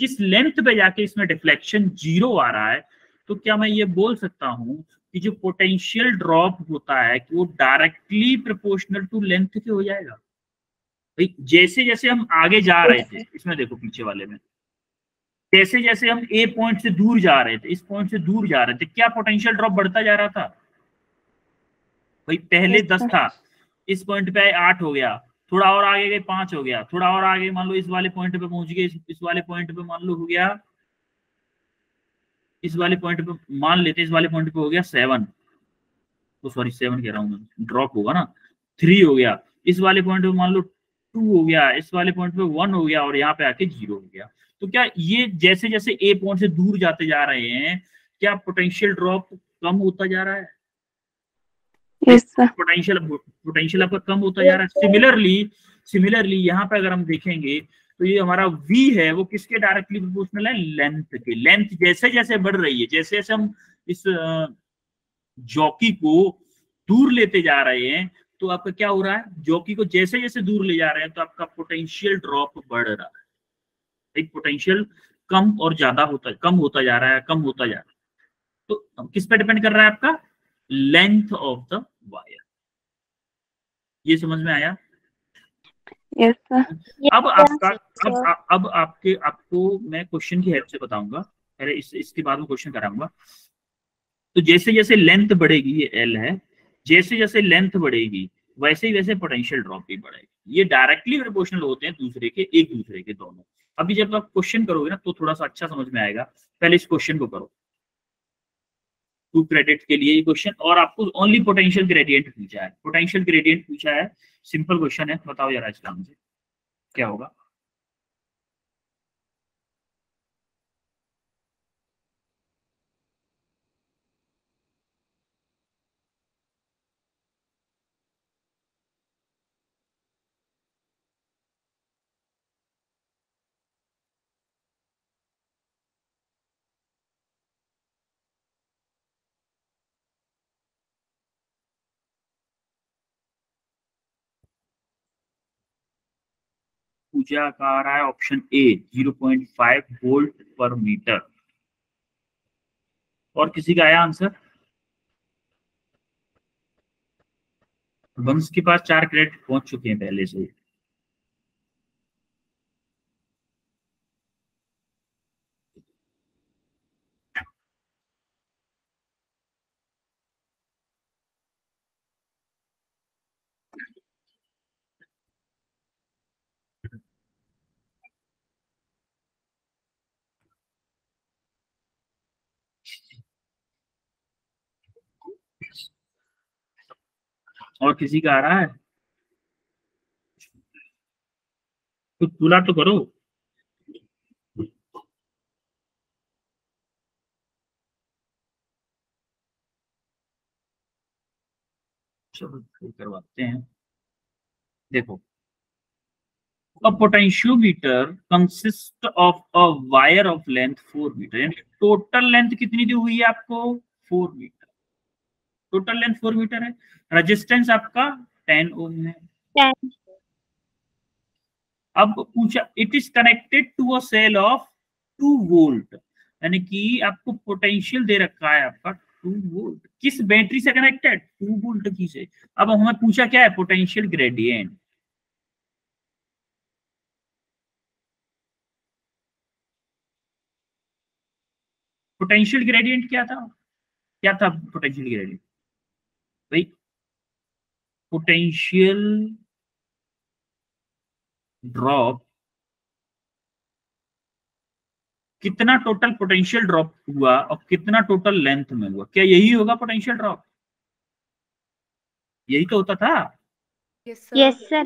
किस लेंथ पे जाके इसमें डिफ्लेक्शन 0 आ रहा है। तो क्या मैं ये बोल सकता हूं कि जो पोटेंशियल ड्रॉप होता है कि वो डायरेक्टली प्रोपोर्शनल टू लेंथ के हो जाएगा? भाई जैसे जैसे हम आगे जा रहे थे, इसमें देखो पीछे वाले में, जैसे जैसे हम A पॉइंट से दूर जा रहे थे, इस पॉइंट से दूर जा रहे थे, क्या पोटेंशियल ड्रॉप बढ़ता जा रहा था? भाई पहले 10 था, इस पॉइंट पे 8 हो गया, थोड़ा और आगे गए 5 हो गया, थोड़ा और आगे मान लो इस वाले पॉइंट पे पहुंच गए, इस वाले पॉइंट पे मान लो हो गया, इस वाले पॉइंट पे मान लेते, इस वाले पॉइंट पे हो गया 7, तो सॉरी 7 कह रहा हूं मैं, ड्रॉप होगा ना, 3 हो गया, इस वाले पॉइंट पे मान लो 2 हो गया, इस वाले पॉइंट पे 1 हो गया, और यहाँ पे आके 0 हो गया। तो क्या ये जैसे जैसे A पॉइंट से दूर जाते जा रहे हैं, क्या पोटेंशियल ड्रॉप कम होता जा रहा है? Yes sir. पोटेंशियल आपका कम होता जा रहा है। सिमिलरली सिमिलरली यहाँ पे अगर हम देखेंगे तो ये हमारा v है वो किसके डायरेक्टली प्रोपोर्शनल है, लेंथ के। लेंथ जैसे जैसे बढ़ रही है, जैसे जैसे हम इस जॉकी को दूर लेते जा रहे हैं तो आपका क्या हो रहा है, जॉकी को जैसे जैसे दूर ले जा रहे हैं तो आपका पोटेंशियल ड्रॉप बढ़ रहा है। एक पोटेंशियल कम और ज्यादा होता, कम होता जा रहा है, कम होता जा रहा है। तो किस पे डिपेंड कर रहा है आपका, लेंथ ऑफ द वायर। ये समझ में आया? Yes sir. अब आपका sir. अब आपको मैं क्वेश्चन की हेल्प से बताऊंगा, पहले इसके बाद में क्वेश्चन कराऊंगा। तो जैसे जैसे लेंथ बढ़ेगी, ये एल है, जैसे जैसे लेंथ बढ़ेगी वैसे ही वैसे पोटेंशियल ड्रॉप भी बढ़ेगी। ये डायरेक्टली प्रोपोर्शनल होते हैं दूसरे के, एक दूसरे के दोनों। अभी जब आप क्वेश्चन करोगे ना तो थोड़ा सा अच्छा समझ में आएगा। पहले इस क्वेश्चन को करो, 2 क्रेडिट के लिए ये क्वेश्चन, और आपको ओनली पोटेंशियल ग्रेडियंट पूछा है। पोटेंशियल ग्रेडियंट पूछा है, सिंपल क्वेश्चन है, बताओ जरा इसका आंसर क्या होगा। पूजा का आ रहा है ऑप्शन ए 0.5 वोल्ट पर मीटर। और किसी का आया आंसर? वंश के पास 4 क्रेडिट पहुंच चुके हैं पहले से ही। और किसी का आ रहा है तो तुला तो करो। चलो करवाते हैं। देखो, a potentiometer consists of a wire of length 4 metre, यानी टोटल लेंथ कितनी दी हुई है आपको, 4 मीटर। टोटल लेंथ 4 मीटर है। रेजिस्टेंस आपका 10 ओम है। 10. अब पूछा it is connected to a cell of 2 volt, यानी कि आपको पोटेंशियल दे रखा है आपका 2 वोल्ट। किस बैटरी से कनेक्टेड, 2 वोल्ट की से। अब हमें पूछा क्या है, पोटेंशियल ग्रेडियंट। पोटेंशियल ग्रेडियंट क्या था, क्या था पोटेंशियल ग्रेडियंट भाई, पोटेंशियल ड्रॉप, कितना टोटल पोटेंशियल ड्रॉप हुआ और कितना टोटल लेंथ में हुआ, क्या यही होगा पोटेंशियल ड्रॉप? यही तो होता था। Yes, sir.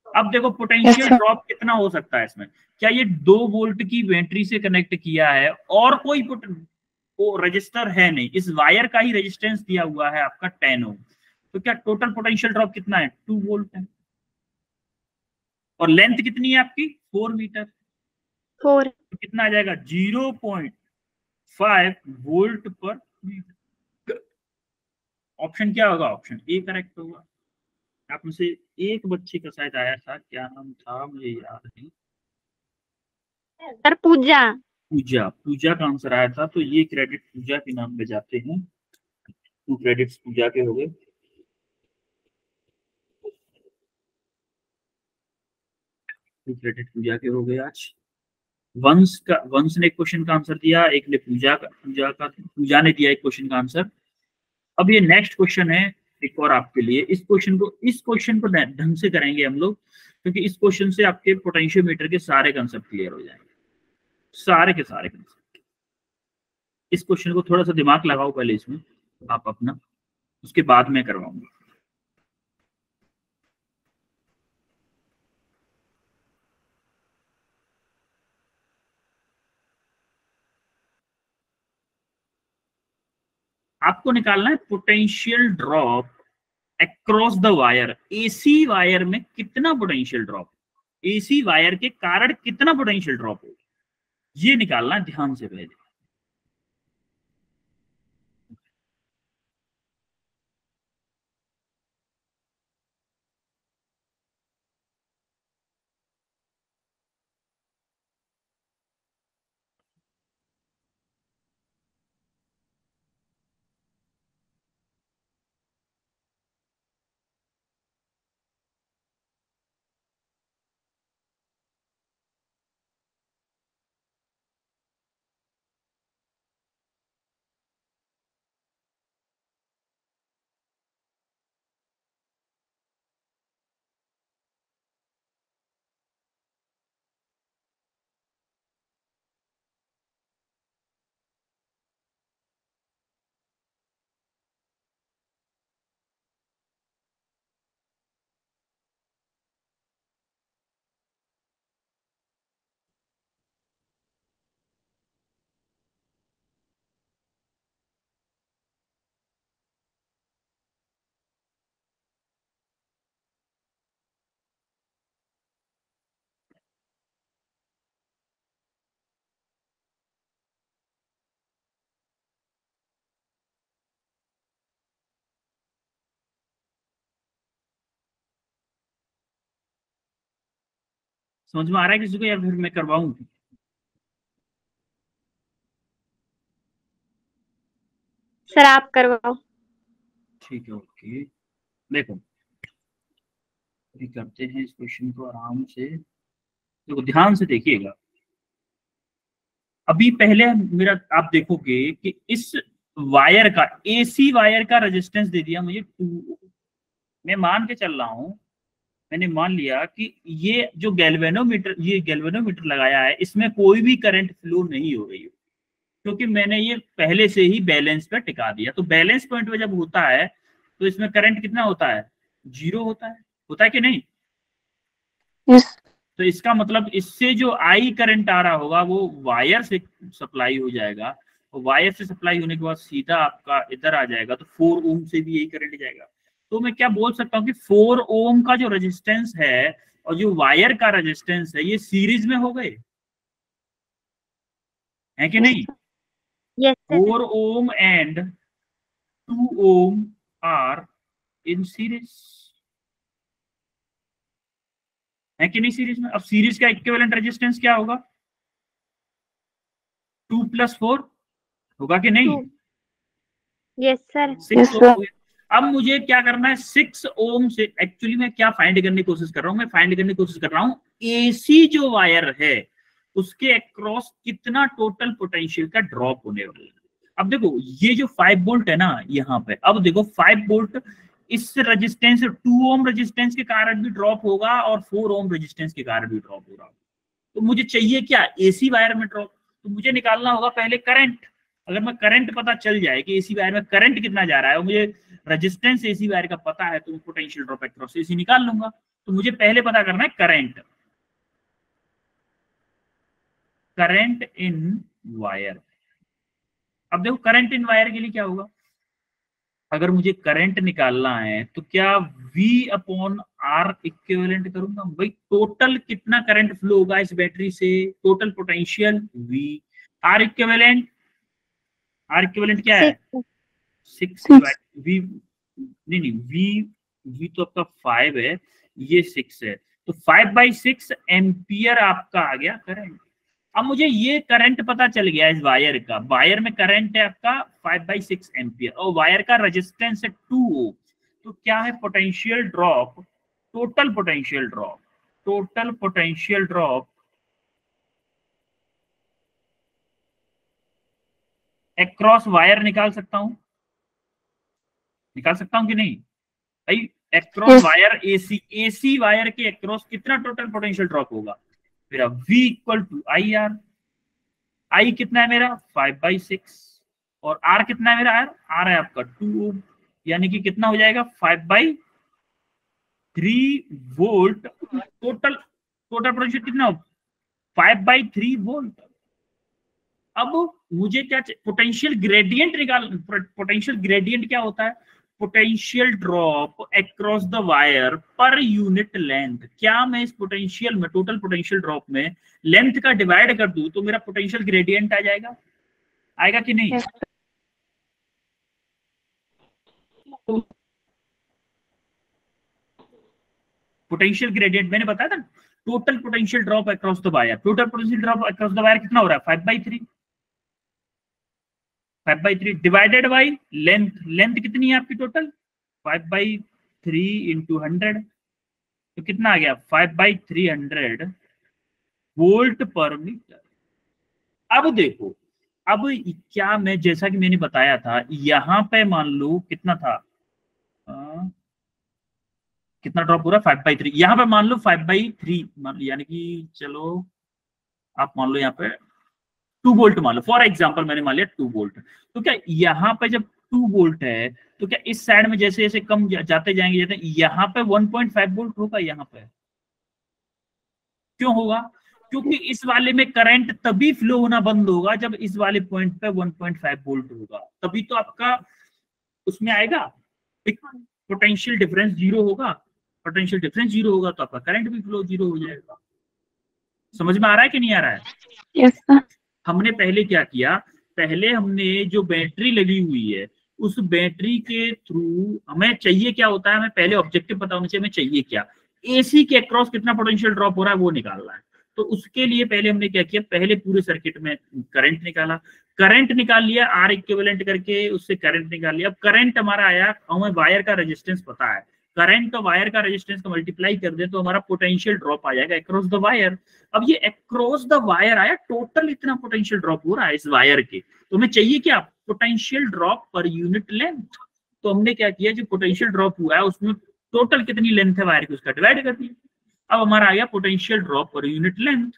अब देखो पोटेंशियल ड्रॉप कितना हो सकता है इसमें, क्या ये 2 वोल्ट की बैटरी से कनेक्ट किया है और कोई वो रजिस्टर है नहीं, इस वायर का ही रेजिस्टेंस दिया हुआ है आपका 10 ओम। तो क्या टोटल पोटेंशियल ड्रॉप कितना है, 2 वोल्ट है। और लेंथ कितनी है आपकी, 4 मीटर। 4. तो कितना आ जाएगा, 0.5 वोल्ट पर मीटर। ऑप्शन क्या होगा, ऑप्शन ए करेक्ट होगा। आप में से एक बच्चे का शायद आया था, क्या नाम था मुझे याद नहीं। Sir, पूजा. पूजा, पूजा का आंसर आया था, तो ये क्रेडिट पूजा के नाम पे जाते हैं। 2 क्रेडिट्स पूजा के हो गए। टू क्रेडिट पूजा के हो गए आज। वंश ने एक क्वेश्चन का आंसर दिया, एक ने पूजा ने दिया एक क्वेश्चन का आंसर। अब ये नेक्स्ट क्वेश्चन है एक और आपके लिए। इस क्वेश्चन को ढंग से करेंगे हम लोग, क्योंकि इस क्वेश्चन से आपके पोटेंशियोमीटर के सारे कंसेप्ट क्लियर हो जाएंगे, सारे के सारे कंसेप्ट। इस क्वेश्चन को थोड़ा सा दिमाग लगाओ पहले इसमें आप अपना, उसके बाद में करवाऊंगा। आपको निकालना है potential drop across the wire, AC wire में कितना पोटेंशियल ड्रॉप, एसी वायर के कारण कितना पोटेंशियल ड्रॉप होगा, ये निकालना ध्यान से पहले। समझ में आ रहा है किसी को, या फिर मैं करवाऊं? सर आप करवाओ। ठीक है, ओके। देखो अभी करते हैं इस क्वेश्चन को आराम से, देखो ध्यान से देखिएगा। अभी पहले मेरा आप देखोगे कि इस वायर का, एसी वायर का रेजिस्टेंस दे दिया मुझे 2। मैं मान के चल रहा हूं, मैंने मान लिया कि ये जो गैल्वेनोमीटर, ये गैल्वेनोमीटर लगाया है, इसमें कोई भी करंट फ्लो नहीं हो रही है, क्योंकि मैंने ये पहले से ही बैलेंस पे टिका दिया। तो बैलेंस पॉइंट पे जब होता है तो इसमें करंट कितना होता है, 0 होता है कि नहीं? Yes. तो इसका मतलब इससे जो आई करंट आ रहा होगा वो वायर से सप्लाई हो जाएगा, और वायर से सप्लाई होने के बाद सीधा आपका इधर आ जाएगा, तो 4 ओम से भी यही करंट जाएगा। तो मैं क्या बोल सकता हूँ कि 4 ओम का जो रेजिस्टेंस है और जो वायर का रेजिस्टेंस है, ये सीरीज में हो गए हैं कि नहीं? Yes sir. 4 ohm and 2 ohm are in series, है कि नहीं सीरीज में? अब सीरीज का इक्विवेलेंट रेजिस्टेंस क्या होगा, 2 + 4 होगा कि नहीं? Yes sir. 6 Yes, ओम sir. हो गया। अब मुझे क्या करना है, 6 ओम से, एक्चुअली मैं क्या फाइंड करने की कोशिश कर रहा हूं, मैं फाइंड करने की कोशिश कर रहा हूं एसी जो वायर है उसके अक्रॉस कितना टोटल पोटेंशियल का ड्रॉप होने वाला है। अब देखो ये जो 5 वोल्ट है ना यहाँ पे, अब देखो 5 वोल्ट इस रेजिस्टेंस 2 ओम रेजिस्टेंस के कारण भी ड्रॉप होगा और 4 ओम रेजिस्टेंस के कारण भी ड्रॉप होगा। तो मुझे चाहिए क्या, एसी वायर में ड्रॉप। तो मुझे निकालना होगा पहले करंट। अगर मैं करंट पता चल जाए कि एसी वायर में करंट कितना जा रहा है और मुझे रेजिस्टेंस एसी वायर का पता है, तो पोटेंशियल ड्रॉप अक्रॉस एसी निकाल लूंगा। तो मुझे पहले पता करना है करंट, करंट इन वायर। अब देखो करंट इन वायर के लिए क्या होगा, अगर मुझे करंट निकालना है तो क्या V/R इक्विवेलेंट करूंगा भाई, टोटल कितना करंट फ्लो होगा इस बैटरी से, total potential V। R equivalent क्या है, 6 V, नहीं V तो आपका 5 है, ये 6 है, तो 5/6 एम्पियर आपका आ गया करंट। अब मुझे ये करंट पता चल गया इस वायर का, वायर में करंट है आपका 5/6 एम्पियर और वायर का रेजिस्टेंस है 2 ओम। तो क्या है potential drop, total potential drop, total potential drop across wire निकाल सकता हूं कि नहीं भाई? Across Yes. Wire AC wire के अक्रॉस कितना टोटल पोटेंशियल ड्रॉप होगा मेरा, V = IR। आई कितना है मेरा 5/6 और आर कितना है मेरा, आर है आपका 2 ओम, यानी कि कितना हो जाएगा 5/3 वोल्ट। टोटल पोटेंशियल कितना हो, 5/3 वोल्ट। अब मुझे क्या पोटेंशियल ग्रेडियंट निकाल, पोटेंशियल ग्रेडियंट क्या होता है, potential drop across the wire per unit length, क्या मैं इस पोटेंशियल में, टोटल पोटेंशियल ड्रॉप में लेंथ का डिवाइड कर दूं तो मेरा पोटेंशियल ग्रेडियंट आ जाएगा, आएगा कि नहीं? Yes. पोटेंशियल ग्रेडियंट मैंने बताया था, total potential drop across the wire, total potential drop across the wire कितना हो रहा है 5/3, 5/3 डिवाइडेड बाई लेंथ, लेंथ कितनी है आपकी टोटल 5/3 इंटू 100, तो कितना आ गया 5/300 वोल्ट पर मीटर। अब देखो, अब क्या मैं, जैसा कि मैंने बताया था, यहां पे मान लो कितना था, कितना ड्रॉप हो रहा है 5/3, यहाँ पे मान लो 5/3 मान लो, यानी कि चलो आप मान लो यहाँ पे 2 वोल्ट मान लो, फॉर एग्जांपल मैंने मान लिया 2 वोल्ट। तो क्या यहाँ पे जब 2 वोल्ट है तो क्या इस साइड में जैसे जैसे कम जाते जाएंगे, जैसे यहाँ पे 1.5 वोल्ट होगा, यहाँ पे क्यों होगा? क्योंकि इस वाले में करंट तभी फ्लो होना बंद होगा जब इस वाले पॉइंट पे 1.5 वोल्ट होगा, तभी तो आपका उसमें आएगा पोटेंशियल डिफरेंस जीरो होगा, पोटेंशियल डिफरेंस जीरो होगा तो आपका करंट भी फ्लो जीरो हो जाएगा। समझ में आ रहा है कि नहीं आ रहा है? Yes, sir. हमने पहले क्या किया, पहले हमने जो बैटरी लगी हुई है उस बैटरी के थ्रू हमें चाहिए क्या होता है, हमें पहले ऑब्जेक्टिव पता होना चाहिए, हमें चाहिए क्या, एसी के अक्रॉस कितना पोटेंशियल ड्रॉप हो रहा है वो निकालना है। तो उसके लिए पहले हमने क्या किया, पहले पूरे सर्किट में करंट निकाला, करंट निकाल लिया आर इक्विवेलेंट करके, उससे करंट निकाल लिया। अब करंट हमारा आया, हमें वायर का रेजिस्टेंस पता है, करंट और वायर का रेजिस्टेंस को मल्टीप्लाई कर दे तो हमारा पोटेंशियल ड्रॉप आ जाएगा अक्रॉस द वायर। अब ये अक्रॉस द वायर आया, टोटल इतना पोटेंशियल ड्रॉप हो रहा है इस वायर के, तो हमें चाहिए क्या, potential drop per unit length. तो हमने क्या किया, जो पोटेंशियल ड्रॉप हुआ है उसमें टोटल कितनी लेंथ है वायर की उसका डिवाइड कर दिया, अब हमारा आ गया potential drop per unit length.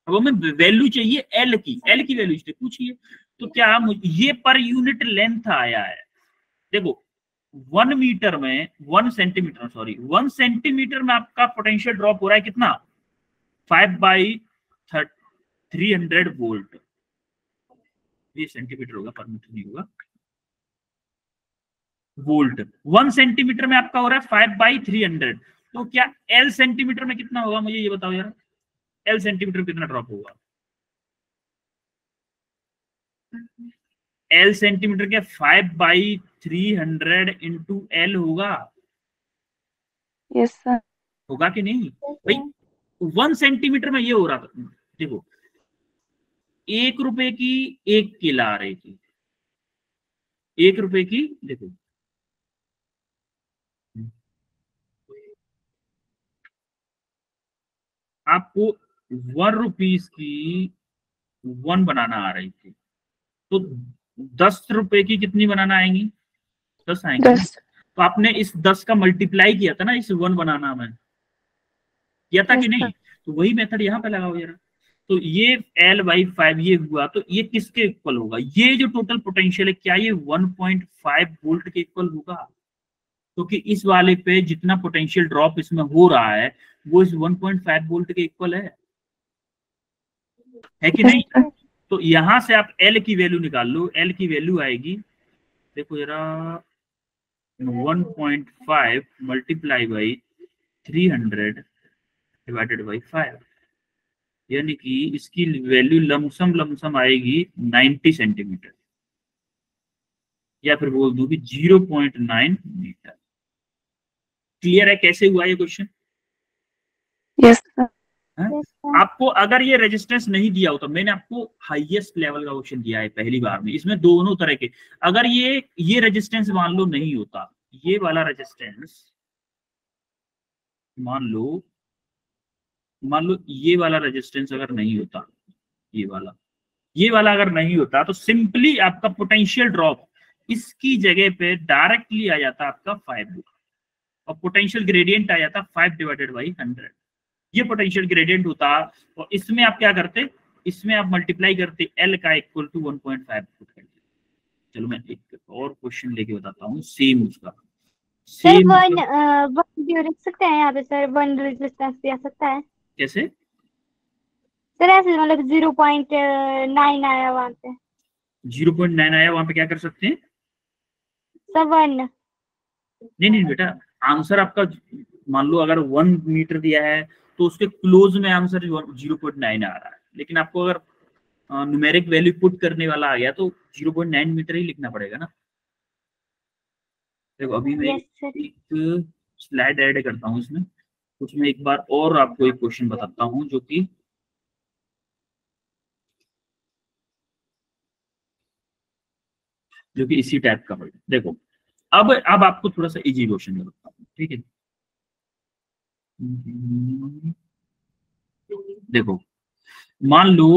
अब हमें वैल्यू चाहिए एल की, एल की वैल्यू पूछिए, तो क्या ये पर यूनिट लेंथ आया है, देखो 1 मीटर में 1 सेंटीमीटर, सॉरी 1 सेंटीमीटर में आपका पोटेंशियल ड्रॉप हो रहा है कितना 5/300 वोल्ट, ये सेंटीमीटर होगा पर मीटर नहीं होगा, वोल्ट। 1 सेंटीमीटर में आपका हो रहा है 5/300, तो क्या एल सेंटीमीटर में कितना होगा, मुझे ये बताओ यार, एल सेंटीमीटर में कितना ड्रॉप होगा, एल सेंटीमीटर के 5/300 इंटू एल होगा, Yes, sir. होगा कि नहीं भाई? 1 सेंटीमीटर में ये हो रहा था, देखो 1 रुपए की 1 किला आ रही थी, 1 रुपए की, देखो आपको 1 रुपीस की 1 बनाना आ रही थी, तो 10 रुपए की कितनी बनाना आएंगी, 10 आएंगी। 10. तो आपने इस 10 का मल्टीप्लाई किया था ना इस 1 बनाना में, किया था कि Yes, नहीं? sir. तो वही मेथड यहाँ पे लगाओ जरा, तो ये L/5 ये हुआ, तो ये किसके इक्वल होगा, ये जो टोटल पोटेंशियल है क्या ये 1.5 वोल्ट के इक्वल होगा? क्योंकि तो इस वाले पे जितना पोटेंशियल ड्रॉप इसमें हो रहा है वो इस 1.5 वोल्ट के इक्वल है कि Yes, नहीं? sir. तो यहां से आप L की वैल्यू निकाल लो, L की वैल्यू आएगी, देखो जरा 1.5 मल्टीप्लाई बाई 300 डिवाइडेड बाई 5, यानी कि इसकी वैल्यू लमसम आएगी 90 सेंटीमीटर, या फिर बोल दूं कि 0.9 मीटर। क्लियर है कैसे हुआ ये क्वेश्चन? Yes, sir. आपको अगर ये रेजिस्टेंस नहीं दिया होता, मैंने आपको हाईएस्ट लेवल का क्वेश्चन दिया है पहली बार में, इसमें दोनों तरह के, अगर ये रेजिस्टेंस मान लो नहीं होता, ये वाला रेजिस्टेंस मान लो ये वाला रेजिस्टेंस अगर नहीं होता, ये वाला अगर नहीं होता तो सिंपली आपका पोटेंशियल ड्रॉप इसकी जगह पे डायरेक्टली आ जाता आपका 5 और पोटेंशियल ग्रेडियंट आ जाता 5/100, ये पोटेंशियल ग्रेडियंट होता। और इसमें आप क्या करते, इसमें आप मल्टीप्लाई करते एल का इक्वल टू 1.5 पुट करते। चलो मैं एक और क्वेश्चन लेके बताता हूँ सेम उसका, सर वन लिख सकते हैं यहाँ पे सर, 1 रेजिस्टेंस भी आ सकता है कैसे सर, ऐसे मतलब 0.9 आया वहाँ पे, 0.9 आया वहां पे क्या कर सकते हैं सर 1 नहीं नहीं बेटा, आंसर आपका मान लो अगर 1 मीटर दिया है तो उसके क्लोज में आंसर 0.9 आ रहा है, लेकिन आपको अगर न्यूमेरिक वैल्यू पुट करने वाला आ गया तो 0.9 मीटर ही लिखना पड़ेगा ना। देखो अभी मैं यस सर। एक स्लाइड ऐड करता हूँ इसमें, उसमें एक बार और आपको एक क्वेश्चन बताता हूँ जो कि इसी टाइप का होगा। देखो अब आपको थोड़ा सा इजी क्वेश्चन बताता हूँ, ठीक है। देखो मान लो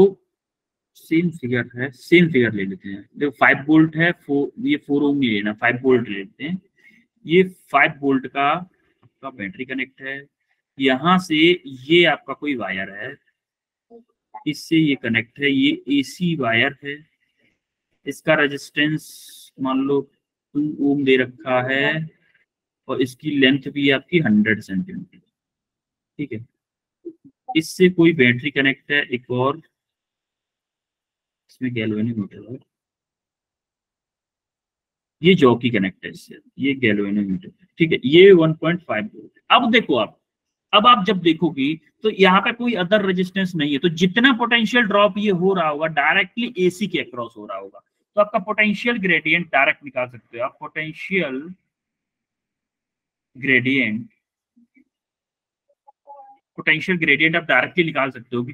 सेम फिगर ले लेते हैं। देखो 5 वोल्ट है, ये 4 ओम नहीं लेना, 5 वोल्ट ले लेते हैं। ये 5 वोल्ट का आपका बैटरी कनेक्ट है, यहाँ से ये आपका कोई वायर है, इससे ये कनेक्ट है, ये एसी वायर है। इसका रेजिस्टेंस मान लो 2 ओम दे रखा है और इसकी लेंथ भी आपकी 100 सेंटीमीटर, ठीक है। इससे कोई बैटरी कनेक्ट है, एक और इसमें गैल्वेनोमीटर है, ये जॉकी कनेक्ट है इससे, ये गैल्वेनोमीटर, ठीक है। ये 1.5 वोल्ट। अब देखो अब आप जब देखोगे तो यहाँ पे कोई अदर रेजिस्टेंस नहीं है, तो जितना पोटेंशियल ड्रॉप ये हो रहा होगा डायरेक्टली एसी के अक्रॉस हो रहा होगा, तो आपका पोटेंशियल ग्रेडियंट डायरेक्ट निकाल सकते हो आप। ग्रेडियंट पोटेंशियल ग्रेडियंट आप डायरेक्टली निकाल सकते हो कि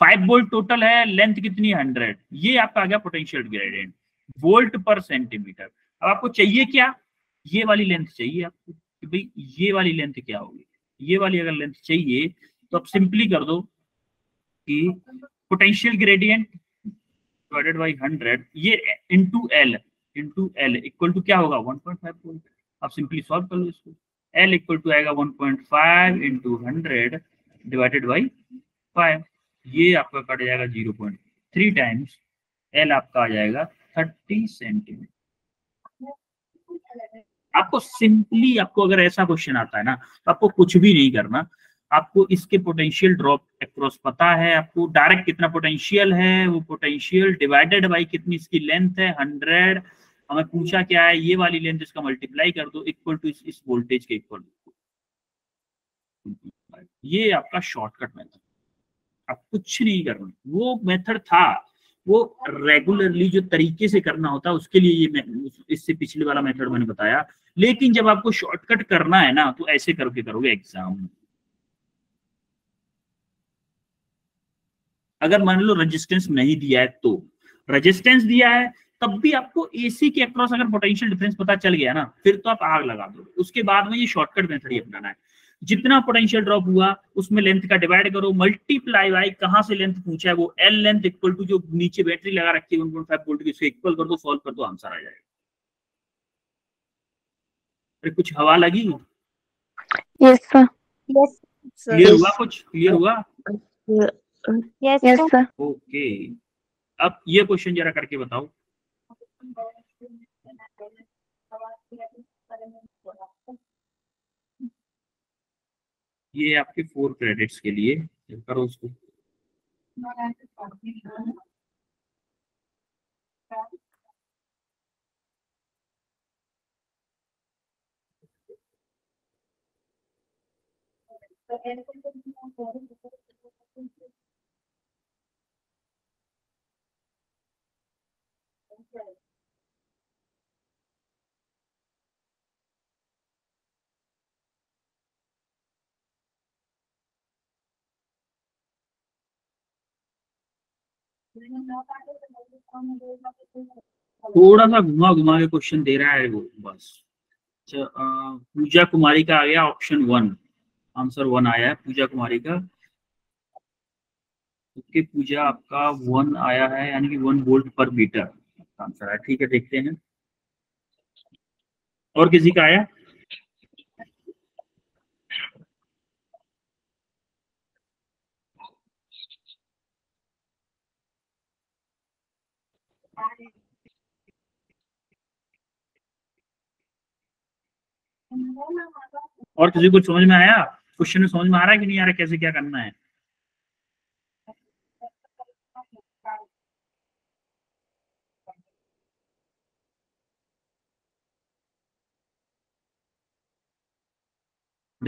5 वोल्ट टोटल है, लेंथ कितनी 100, ये आपका आ गया पोटेंशियल ग्रेडियंट वोल्ट पर सेंटीमीटर। अब आपको चाहिए क्या, ये वाली लेंथ चाहिए आपको कि भाई ये वाली लेंथ क्या होगी। ये वाली अगर लेंथ चाहिए तो आप सिंपली कर दो कि पोटेंशियल ग्रेडियंट डिवाइडेड बाई 100, ये इंटू एल इक्वल टू क्या होगा 1.5 वोल्ट। आप सिंपली सॉल्व कर लो इसको। एल इक्वल टू आएगा 1.5 इंटू 100 डिवाइडेड बाई 5, ये आपका कट जाएगा 0.3 टाइम्स, एल आपका आ जाएगा 30 सेंटीमीटर। आपको सिंपली, आपको अगर ऐसा क्वेश्चन आता है ना तो आपको कुछ भी नहीं करना, आपको इसके पोटेंशियल ड्रॉप अक्रॉस पता है, आपको डायरेक्ट कितना पोटेंशियल है, वो पोटेंशियल डिवाइडेड बाई कितनी इसकी लेंथ है 100, हमें पूछा क्या है, ये वाली लेंथ, इसका मल्टीप्लाई कर दो इक्वल टू इस वोल्टेज के इक्वल। ये आपका शॉर्टकट मेथड, आप कुछ नहीं करना। वो मेथड था, वो रेगुलरली जो तरीके से करना होता है उसके लिए ये इससे पिछले वाला मेथड मैंने बताया। लेकिन जब आपको शॉर्टकट करना है ना तो ऐसे करके करोगे एग्जाम में। अगर मान लो रेजिस्टेंस नहीं दिया है तो, रेजिस्टेंस दिया है तब भी आपको एसी के अक्रॉस अगर पोटेंशियल डिफरेंस पता चल गया ना फिर तो आप आग लगा दो। उसके बाद में ये शॉर्टकट मेथड ही अपनाना है। जितना पोटेंशियल ड्रॉप हुआ उसमें लेंथ का डिवाइड करो, मल्टीप्लाई बाई कहां से लेंथ पूछा है वो एल लेंथ इक्वल टू जो नीचे बैटरी लगा रखी है 1.5 वोल्ट की, उसको इक्वल कर दो, सॉल्व कर दो, आंसर आ जाएगा। अरे कुछ हवा लगी, Yes, sir. यस क्लियर हुआ, Yes. कुछ क्लियर हुआ? Yes Yes, sir. sir. Okay, अब ये क्वेश्चन जरा करके बताओ। ये आपके 4 क्रेडिट्स के लिए करो उसको। थोड़ा सा घुमा घुमा के क्वेश्चन दे रहा है वो बस। अच्छा, पूजा कुमारी का आ गया ऑप्शन 1, आंसर 1 आया है पूजा कुमारी का। ओके पूजा, आपका 1 आया है, यानी कि 1 वोल्ट पर मीटर आंसर है, ठीक है। देखते हैं और किसी का आया। और किसी को समझ में आया, क्वेश्चन में समझ में आ रहा है कि नहीं आ रहा, कैसे क्या करना है?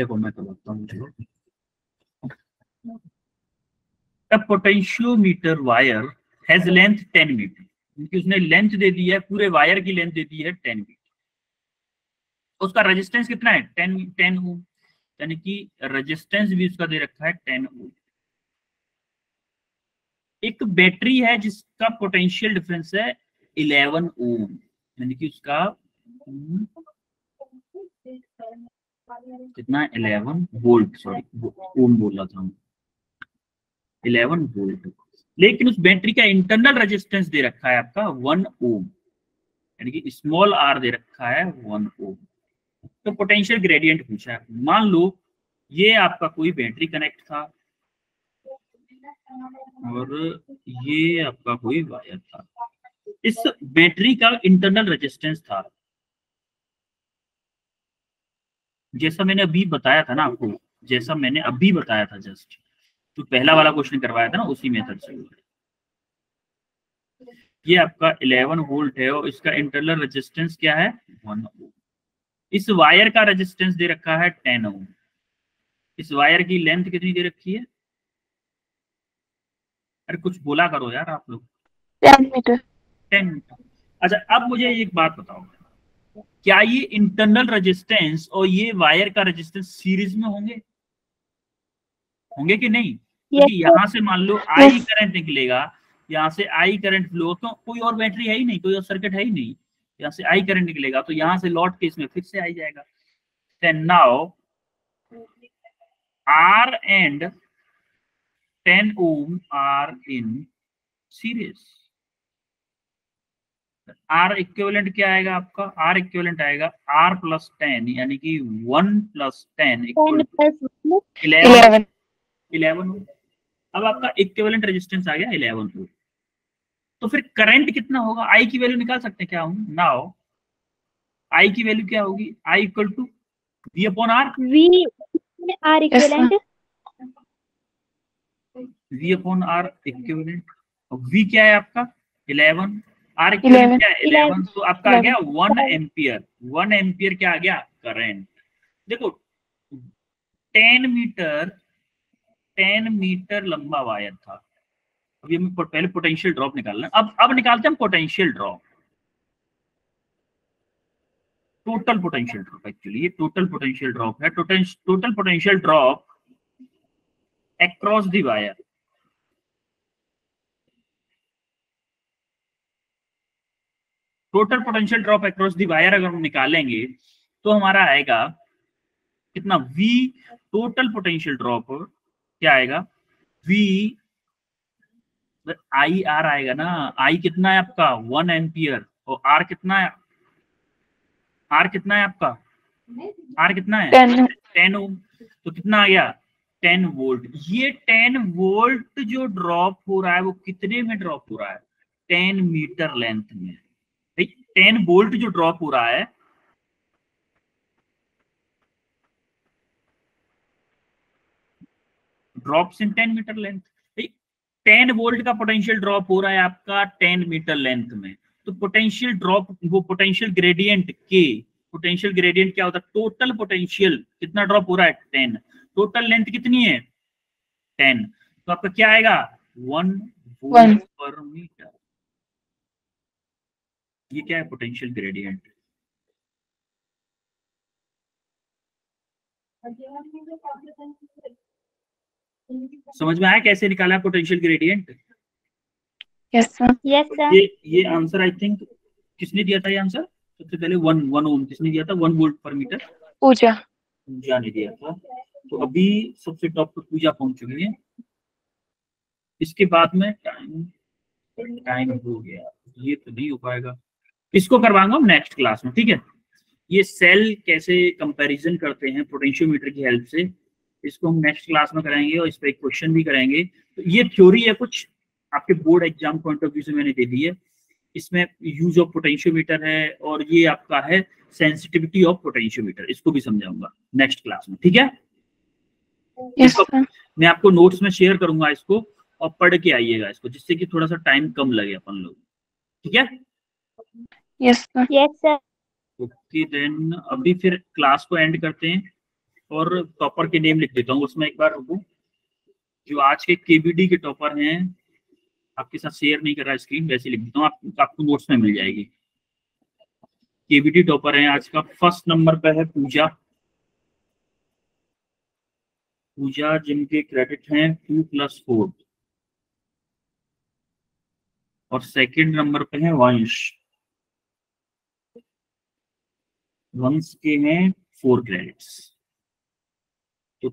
देखो मैं तो बताता हूँ, चलो। A potentiometer wire has length 10 metre, क्योंकि उसने लेंथ दे दी है, पूरे वायर की लेंथ दे दी है 10 मीटर। उसका रेजिस्टेंस कितना है? 10 ओम, यानी कि रेजिस्टेंस भी उसका दे रखा है 10 ओम। एक बैटरी है जिसका पोटेंशियल डिफरेंस है 11 ओम, यानी कि उसका कितना? 11 वोल्ट, सॉरी ओम बोला था हम, 11 वोल्ट। लेकिन उस बैटरी का इंटरनल रेजिस्टेंस दे रखा है आपका 1 ओम, यानी कि स्मॉल आर दे रखा है 1 ओम। तो पोटेंशियल ग्रेडियंट पूछा है। मान लो ये आपका कोई बैटरी कनेक्ट था और ये आपका कोई वायर था। इस बैटरी का इंटरनल रेजिस्टेंस था, जैसा मैंने अभी बताया था ना आपको, जैसा मैंने अभी बताया था जस्ट, तो पहला वाला क्वेश्चन करवाया था ना, उसी मेथड से। ये आपका 11 वोल्ट है और इसका इंटरनल रेजिस्टेंस क्या है? 1 ओम। इस वायर का रेजिस्टेंस दे रखा है 10 ओम। इस वायर की लेंथ कितनी दे रखी है? अरे कुछ बोला करो यार आप लोग। 10 मीटर। 10 मीटर। अच्छा, अब मुझे एक बात बताओ, क्या ये इंटरनल रेजिस्टेंस और ये वायर का रेजिस्टेंस सीरीज में होंगे? होंगे कि नहीं? क्योंकि यहाँ से मान लो आई करंट निकलेगा, यहाँ से आई करंट फ्लो, तो कोई और बैटरी है ही नहीं, कोई और सर्किट है ही नहीं, यहाँ से आई करंट निकलेगा, तो यहाँ से लौट के इसमें फिर से आई जाएगा। Then now R and 10 ohm are in series। R equivalent क्या आएगा आपका? R इक्विवेलेंट आएगा R प्लस 10, यानी कि 1 प्लस 10 इक्वल 11 ओम। अब आपका इक्विवेलेंट रेजिस्टेंस आ गया 11 ओम। तो फिर करंट कितना होगा? I की वैल्यू निकाल सकते हैं क्या हम? नाउ I की वैल्यू क्या होगी? I equal to V upon R। V R equivalent, V upon R equivalent, और V क्या है आपका? 11, R इक्विवेलेंट क्या है? 11। तो आपका आ गया 1 एम्पियर। 1 एम्पियर क्या आ गया? करंट। देखो 10 मीटर लंबा वायर था। अभी हमें पहले पोटेंशियल ड्रॉप निकालना है। अब निकालते हैं potential drop, total potential drop. Actually ये टोटल पोटेंशियल ड्रॉप है। Total potential drop across the wire. Total potential drop across the wire अगर हम निकालेंगे तो हमारा आएगा कितना? V टोटल पोटेंशियल ड्रॉप क्या आएगा? V आई आर आएगा ना। आई कितना है आपका? 1 एम्पियर, और आर कितना है? आर कितना है आपका? आर कितना है? 10 ओम। तो कितना आ गया? 10 वोल्ट। ये 10 वोल्ट जो ड्रॉप हो रहा है वो कितने में ड्रॉप हो रहा है? 10 मीटर लेंथ में। 10 वोल्ट जो ड्रॉप हो रहा है drops in 10 metre length. 10 volt का पोटेंशियल ड्रॉप हो रहा है आपका 10 मीटर लेंथ में। तो पोटेंशियल ड्रॉप, वो पोटेंशियल ग्रेडियंट के, पोटेंशियल ग्रेडियंट क्या होता है? टोटल पोटेंशियल कितना ड्रॉप हो रहा है? 10। टोटल लेंथ कितनी है? 10। तो आपका क्या आएगा? 1 वोल्ट पर मीटर। ये क्या है? Potential gradient. समझ में आया कैसे निकाला potential gradient? Yes sir. Yes sir. ये आंसर आई थिंक किसने दिया था? ये आंसर सबसे पहले 1 ओम किसने दिया था? 1 वोल्ट पर मीटर पूजा। पूजा ने दिया था। तो अभी सबसे टॉप पर पूजा पहुंच चुकी है। इसके बाद में टाइम हो गया, ये तो नहीं हो पाएगा, इसको करवाऊंगा हम नेक्स्ट क्लास में, ठीक है। ये सेल कैसे कंपैरिजन करते हैं पोटेंशियोमीटर की हेल्प से, इसको हम नेक्स्ट क्लास में कराएंगे और इस पर एक क्वेश्चन भी कराएंगे। तो ये थ्योरी है कुछ, आपके board exam point of view से मैंने दे दी है। इसमें यूज ऑफ पोटेंशियोमीटर है और ये आपका है सेंसिटिविटी ऑफ पोटेंशियोमीटर, इसको भी समझाऊंगा नेक्स्ट क्लास में, ठीक है। Yes sir. मैं आपको नोट्स में शेयर करूंगा इसको, और पढ़ के आइएगा इसको, जिससे कि थोड़ा सा टाइम कम लगे अपन लोग, ठीक है। Yes sir. Yes sir. Okay then अभी फिर क्लास को एंड करते हैं। और टॉपर के नेम लिख देता हूँ उसमें एक बार रुको। जो आज के केबीडी के टॉपर हैं, आपके साथ शेयर नहीं कर रहा स्क्रीन, वैसे लिख देता हूँ, आपको नोट्स में मिल जाएगी। केबीडी टॉपर है आज का, फर्स्ट नंबर पे है पूजा। पूजा जिनके क्रेडिट हैं 2+4, और सेकंड नंबर पे है वंश। वंश के हैं 4 क्रेडिट्स। तो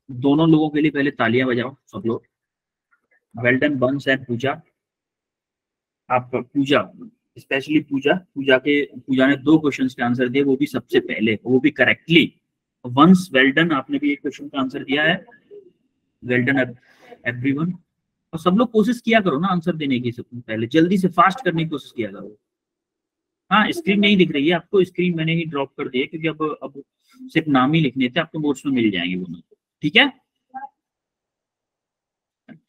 दोनों लोगों के लिए पहले तालियां बजाओ सब लोग। वेल डन वंश एंड पूजा। आप पूजा, स्पेशली पूजा ने 2 क्वेश्चंस के आंसर दिए, वो भी सबसे पहले, वो भी करेक्टली। वंस वेल डन, आपने भी एक क्वेश्चन का आंसर दिया है। Well done everyone. और सब लोग कोशिश किया करो ना आंसर देने की, सबसे पहले जल्दी से फास्ट करने की कोशिश किया करो। हाँ, स्क्रीन नहीं दिख रही है आपको, स्क्रीन मैंने ही ड्रॉप कर दी है क्योंकि अब सिर्फ नाम ही लिखने थे, आपको नोट्स में मिल जाएंगे वो नोट। ठीक है,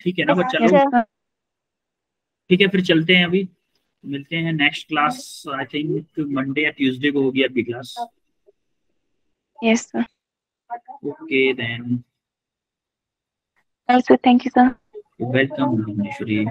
ठीक है ना बच्चा लोग? Yes, sir. ठीक है, फिर चलते हैं, अभी मिलते हैं next class. I think Monday या ट्यूसडे को होगी आपकी class. Yes, sir. Okay then, Also, thank you, sir. Welcome Bhuvaneshwari.